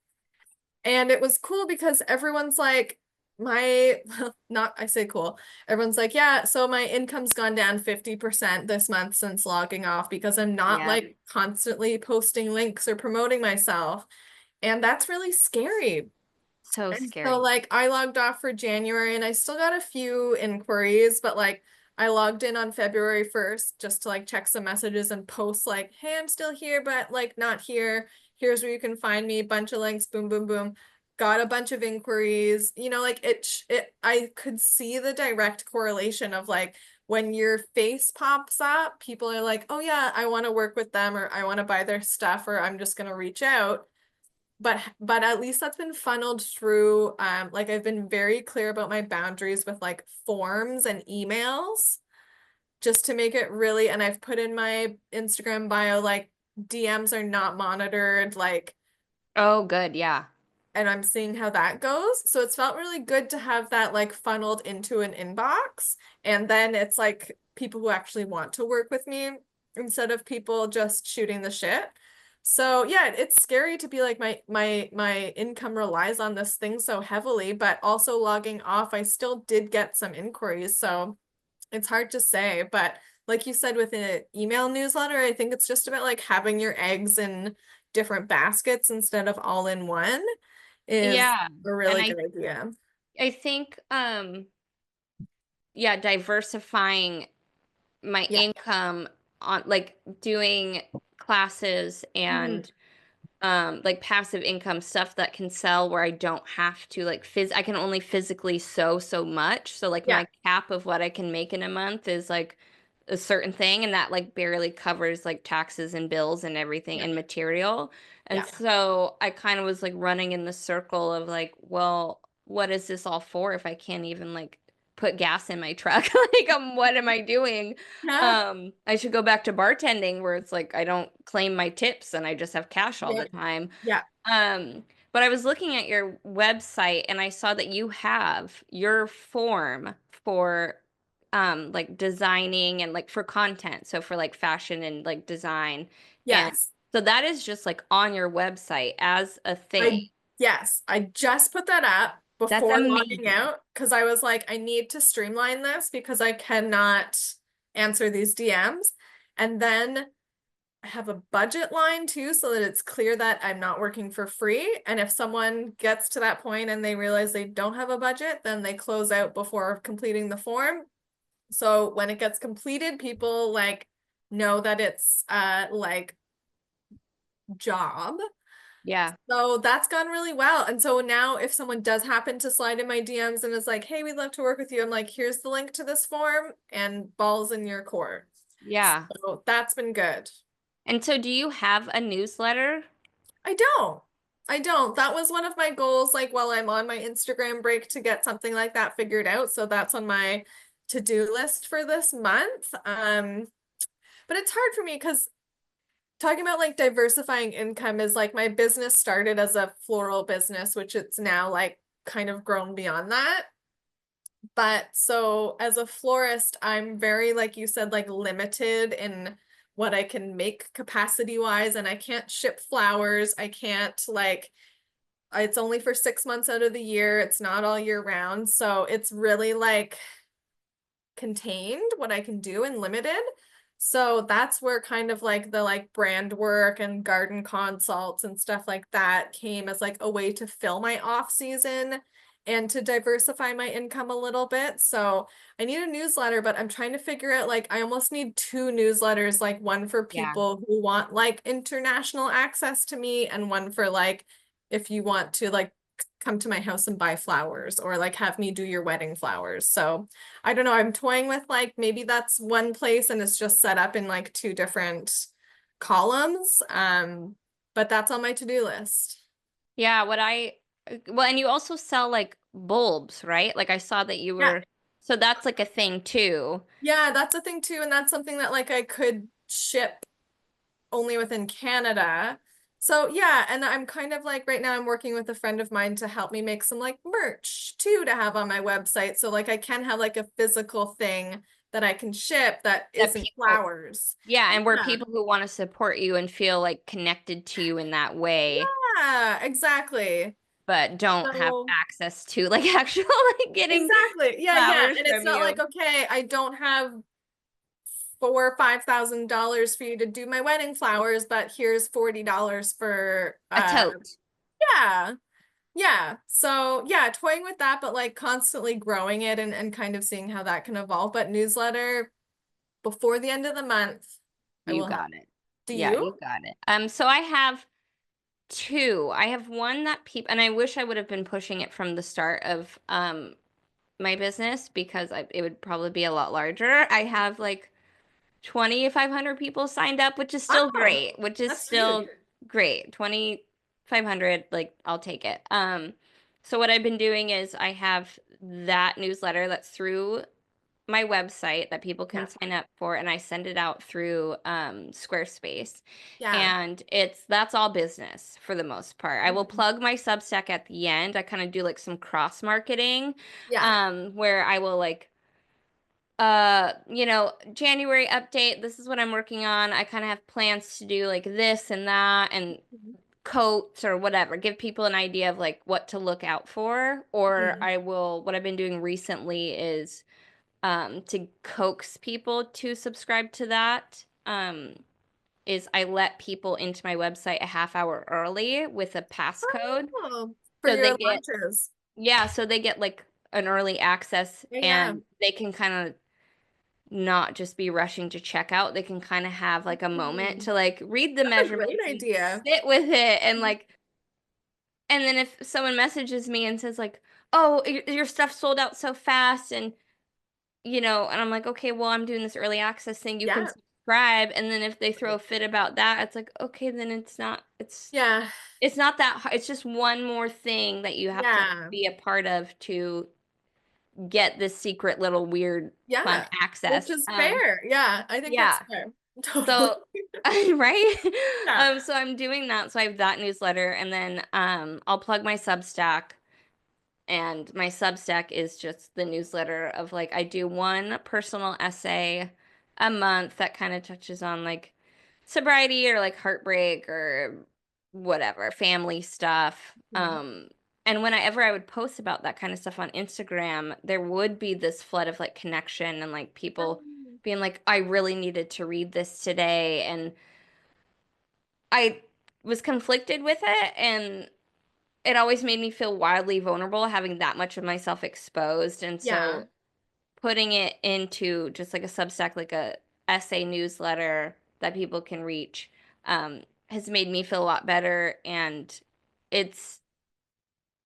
S2: And it was cool because everyone's like, my, not, I say cool. Everyone's like, yeah, so my income's gone down 50% this month since logging off because I'm not
S1: Yeah.
S2: like constantly posting links or promoting myself. And that's really scary.
S1: So
S2: And so
S1: scary.
S2: like I logged off for January and I still got a few inquiries, but like I logged in on February 1st just to like check some messages and post like, hey, I'm still here, but like not here. Here's where you can find me, bunch of links, boom, boom, boom. Got a bunch of inquiries, like I could see the direct correlation of like when your face pops up, people are like, oh yeah, I want to work with them, or I want to buy their stuff, or I'm just going to reach out. But at least that's been funneled through, like I've been very clear about my boundaries with like forms and emails, just to make it really, and I've put in my Instagram bio like DMs are not monitored, like,
S1: Oh, good. Yeah.
S2: and I'm seeing how that goes. So it's felt really good to have that like funneled into an inbox, and then it's like people who actually want to work with me instead of people just shooting the shit. So yeah, it's scary to be like my income relies on this thing so heavily, but also logging off, I still did get some inquiries. So it's hard to say, but like you said with an email newsletter, I think it's just about like having your eggs in different baskets instead of all in one is
S1: Yeah.
S2: a
S1: And
S2: really
S1: I
S2: good idea.
S1: I think yeah, diversifying my
S2: Yeah.
S1: income on like doing classes
S2: Mhm.
S1: and like passive income stuff that can sell where I don't have to like I can only physically sew so much. So like
S2: Yeah.
S1: my cap of what I can make in a month is like a certain thing, and that like barely covers like taxes and bills and everything
S2: Yeah.
S1: and material. And
S2: Yeah.
S1: so I kind of was like running in the circle of like, well, what is this all for if I can't even like put gas in my truck? Like, what am I doing?
S2: Yeah.
S1: I should go back to bartending where it's like I don't claim my tips and I just have cash all
S2: Yeah.
S1: the time.
S2: Yeah.
S1: But I was looking at your website and I saw that you have your form for like designing and like for content. So for like fashion and like design. And
S2: Yes.
S1: so that is just like on your website as a thing.
S2: I yes, I just put that up
S1: That's
S2: before logging
S1: amazing.
S2: out because I was like, I need to streamline this because I cannot answer these DMs. And then I have a budget line too, so that it's clear that I'm not working for free. And if someone gets to that point and they realize they don't have a budget, then they close out before completing the form. So when it gets completed, people like know that it's like job.
S1: Yeah.
S2: So that's gone really well. And so now if someone does happen to slide in my DMs and is like, hey, we'd love to work with you, I'm like, here's the link to this form and balls in your court.
S1: Yeah.
S2: So that's been good.
S1: And so do you have a newsletter?
S2: I don't. I don't. That was one of my goals, like while I'm on my Instagram break to get something like that figured out. So that's on my to-do list for this month. But it's hard for me because talking about like diversifying income is like my business started as a floral business, which it's now like kind of grown beyond that. But so as a florist, I'm very, like you said, like limited in what I can make capacity wise, and I can't ship flowers. I can't like, it's only for 6 months out of the year. It's not all year round. So it's really like contained what I can do and limited. So that's where kind of like the like brand work and garden consults and stuff like that came as like a way to fill my off season and to diversify my income a little bit. So I need a newsletter, but I'm trying to figure out like I almost need two newsletters, like one for
S1: Yeah.
S2: people who want like international access to me and one for like if you want to like come to my house and buy flowers or like have me do your wedding flowers. So I don't know, I'm toying with like maybe that's one place and it's just set up in like two different columns. But that's on my to-do list.
S1: Yeah, well, and you also sell like bulbs, right? Like I saw that you
S2: Yeah.
S1: were, so that's like a thing too.
S2: Yeah, that's a thing too. And that's something that like I could ship only within Canada. So yeah, and I'm kind of like right now I'm working with a friend of mine to help me make some like merch too to have on my website. So like I can have like a physical thing that I can ship that
S1: That
S2: isn't
S1: people,
S2: flowers.
S1: yeah, and where
S2: Yeah.
S1: people who want to support you and feel like connected to you in that way,
S2: Yeah, exactly.
S1: but don't have
S2: So
S1: access to like actual like getting
S2: exactly. Yeah, yeah.
S1: flowers
S2: And it's
S1: from
S2: not like,
S1: you.
S2: okay, I don't have $4,000 or $5,000 for you to do my wedding flowers, but here's $40 for
S1: A tote.
S2: yeah. Yeah. So yeah, toying with that, but like constantly growing it and kind of seeing how that can evolve. But newsletter before the end of the month, I
S1: You
S2: will have.
S1: got it.
S2: Do
S1: Yeah,
S2: you?
S1: you got it. So I have two. I have one that people, and I wish I would have been pushing it from the start of my business because it would probably be a lot larger. I have like 2,500 people signed up, which is still
S2: Oh,
S1: great, which is
S2: that's huge.
S1: still great. 2,500, like I'll take it. So what I've been doing is I have that newsletter that's through my website that people can
S2: Yeah.
S1: sign up for, and I send it out through Squarespace.
S2: Yeah.
S1: And that's all business for the most part. I will
S2: Mhm.
S1: plug my Substack at the end. I kind of do like some cross marketing,
S2: Yeah.
S1: where I will like January update, this is what I'm working on. I kind of have plans to do like this and that and
S2: Mhm.
S1: coats or whatever. Give people an idea of like what to look out for. Or
S2: Mhm.
S1: what I've been doing recently is to coax people to subscribe to that. Is I let people into my website a half hour early with a passcode.
S2: Oh, for
S1: So they
S2: your
S1: get,
S2: launches.
S1: yeah, so they get like an early access
S2: Yeah, yeah.
S1: and they can kind of not just be rushing to check out. They can kind of have like a moment
S2: Mhm.
S1: to like read the
S2: That's a great
S1: measurements and
S2: idea.
S1: sit with it and like, and then if someone messages me and says like, "Oh, your stuff sold out so fast," and and I'm like, "Okay, well, I'm doing this early access thing. You can
S2: Yeah.
S1: subscribe." And then if they throw a fit about that, it's like, "Okay, then
S2: Yeah.
S1: it's not that hard. It's just one more thing that you have to like,
S2: Yeah.
S1: be a part of to get this secret little weird fun
S2: Yeah. Which
S1: access."
S2: is fair. Yeah, I think that's
S1: Yeah.
S2: fair. Totally.
S1: So, right?
S2: Yeah.
S1: So I'm doing that. So I have that newsletter and then I'll plug my Substack, and my Substack is just the newsletter of like I do one personal essay a month that kind of touches on like sobriety or like heartbreak or whatever, family stuff.
S2: Mhm.
S1: And whenever I would post about that kind of stuff on Instagram, there would be this flood of like connection and like people
S2: Um,
S1: being like, I really needed to read this today. And I was conflicted with it, and it always made me feel wildly vulnerable having that much of myself exposed. And
S2: Yeah.
S1: so putting it into just like a Substack, like a essay newsletter that people can reach, has made me feel a lot better. And it's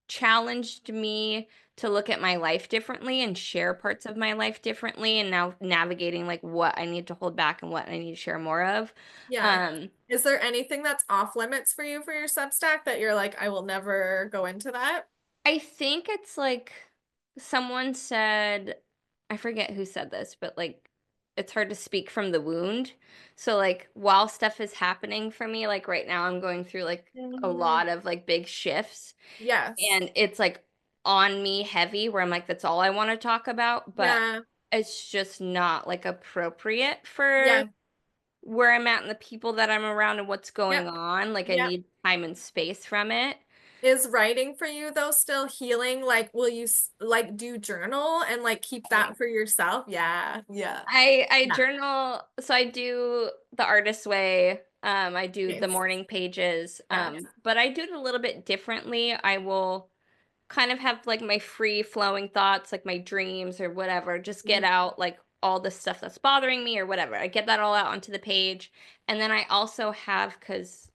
S1: challenged me to look at my life differently and share parts of my life differently, and now navigating like what I need to hold back and what I need to share more of.
S2: Yeah.
S1: Um,
S2: Is there anything that's off limits for you for your Substack that you're like, I will never go into that?
S1: I think it's like someone said, I forget who said this, but like it's hard to speak from the wound. So like while stuff is happening for me, like right now I'm going through like a
S2: Mhm.
S1: lot of like big shifts,
S2: Yes.
S1: and it's like on me heavy where I'm like that's all I want to talk about, but
S2: Yeah.
S1: it's just not like appropriate for
S2: Yeah.
S1: where I'm at and the people that I'm around and what's going
S2: Yep.
S1: on. Like I
S2: Yep.
S1: need time and space from it.
S2: Is writing for you though still healing? Like, will you like do journal and like keep that for yourself? Yeah. Yeah.
S1: I
S2: Yeah.
S1: journal, so I do the artist's way. I do the
S2: Yes.
S1: morning pages.
S2: Yes.
S1: But I do it a little bit differently. I will kind of have like my free flowing thoughts, like my dreams or whatever, just get
S2: Mhm.
S1: out like all the stuff that's bothering me or whatever. I get that all out onto the page. And then I also have, because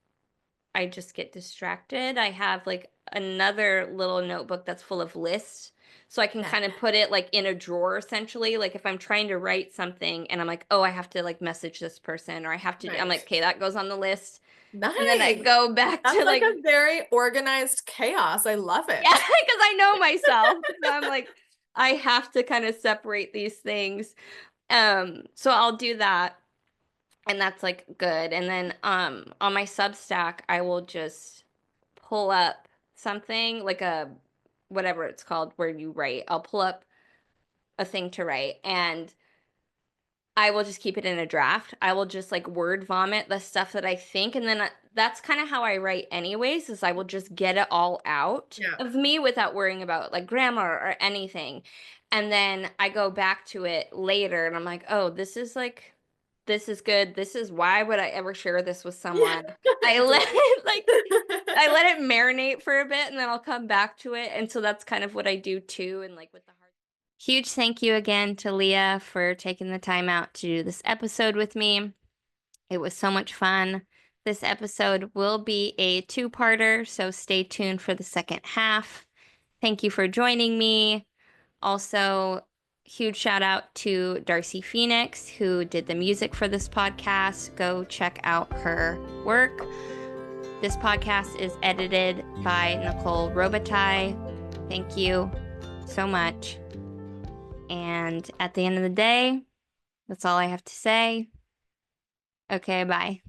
S1: I just get distracted. I have like another little notebook that's full of lists. So I can
S2: Yeah.
S1: kind of put it like in a drawer essentially. Like if I'm trying to write something and I'm like, oh, I have to like message this person, or I have to, I'm like,
S2: Nice.
S1: okay, that goes on the list. And then I
S2: Nice.
S1: go back to
S2: That's like
S1: like,
S2: a very organized chaos. I love
S1: yeah,
S2: it.
S1: because I know myself. So I'm like, I have to kind of separate these things. So I'll do that. And that's like good. And then on my Substack, I will just pull up something like a whatever it's called where you write. I'll pull up a thing to write, and I will just keep it in a draft. I will just like word vomit the stuff that I think, and then that's kind of how I write anyways, is I will just get it all out
S2: Yeah.
S1: of me without worrying about like grammar or anything. And then I go back to it later and I'm like, "Oh, this is good. This is why would I ever share this with
S2: Yeah.
S1: someone?" I let
S2: Delete.
S1: it like I let it marinate for a bit and then I'll come back to it. And so that's kind of what I do too. And like with the hard. Huge thank you again to Leah for taking the time out to do this episode with me. It was so much fun. This episode will be a two-parter, so stay tuned for the second half. Thank you for joining me. Also, huge shout out to Darcy Phoenix, who did the music for this podcast. Go check out her work. This podcast is edited by Nicole Robitaille. Thank you so much. And at the end of the day, that's all I have to say. Okay, bye.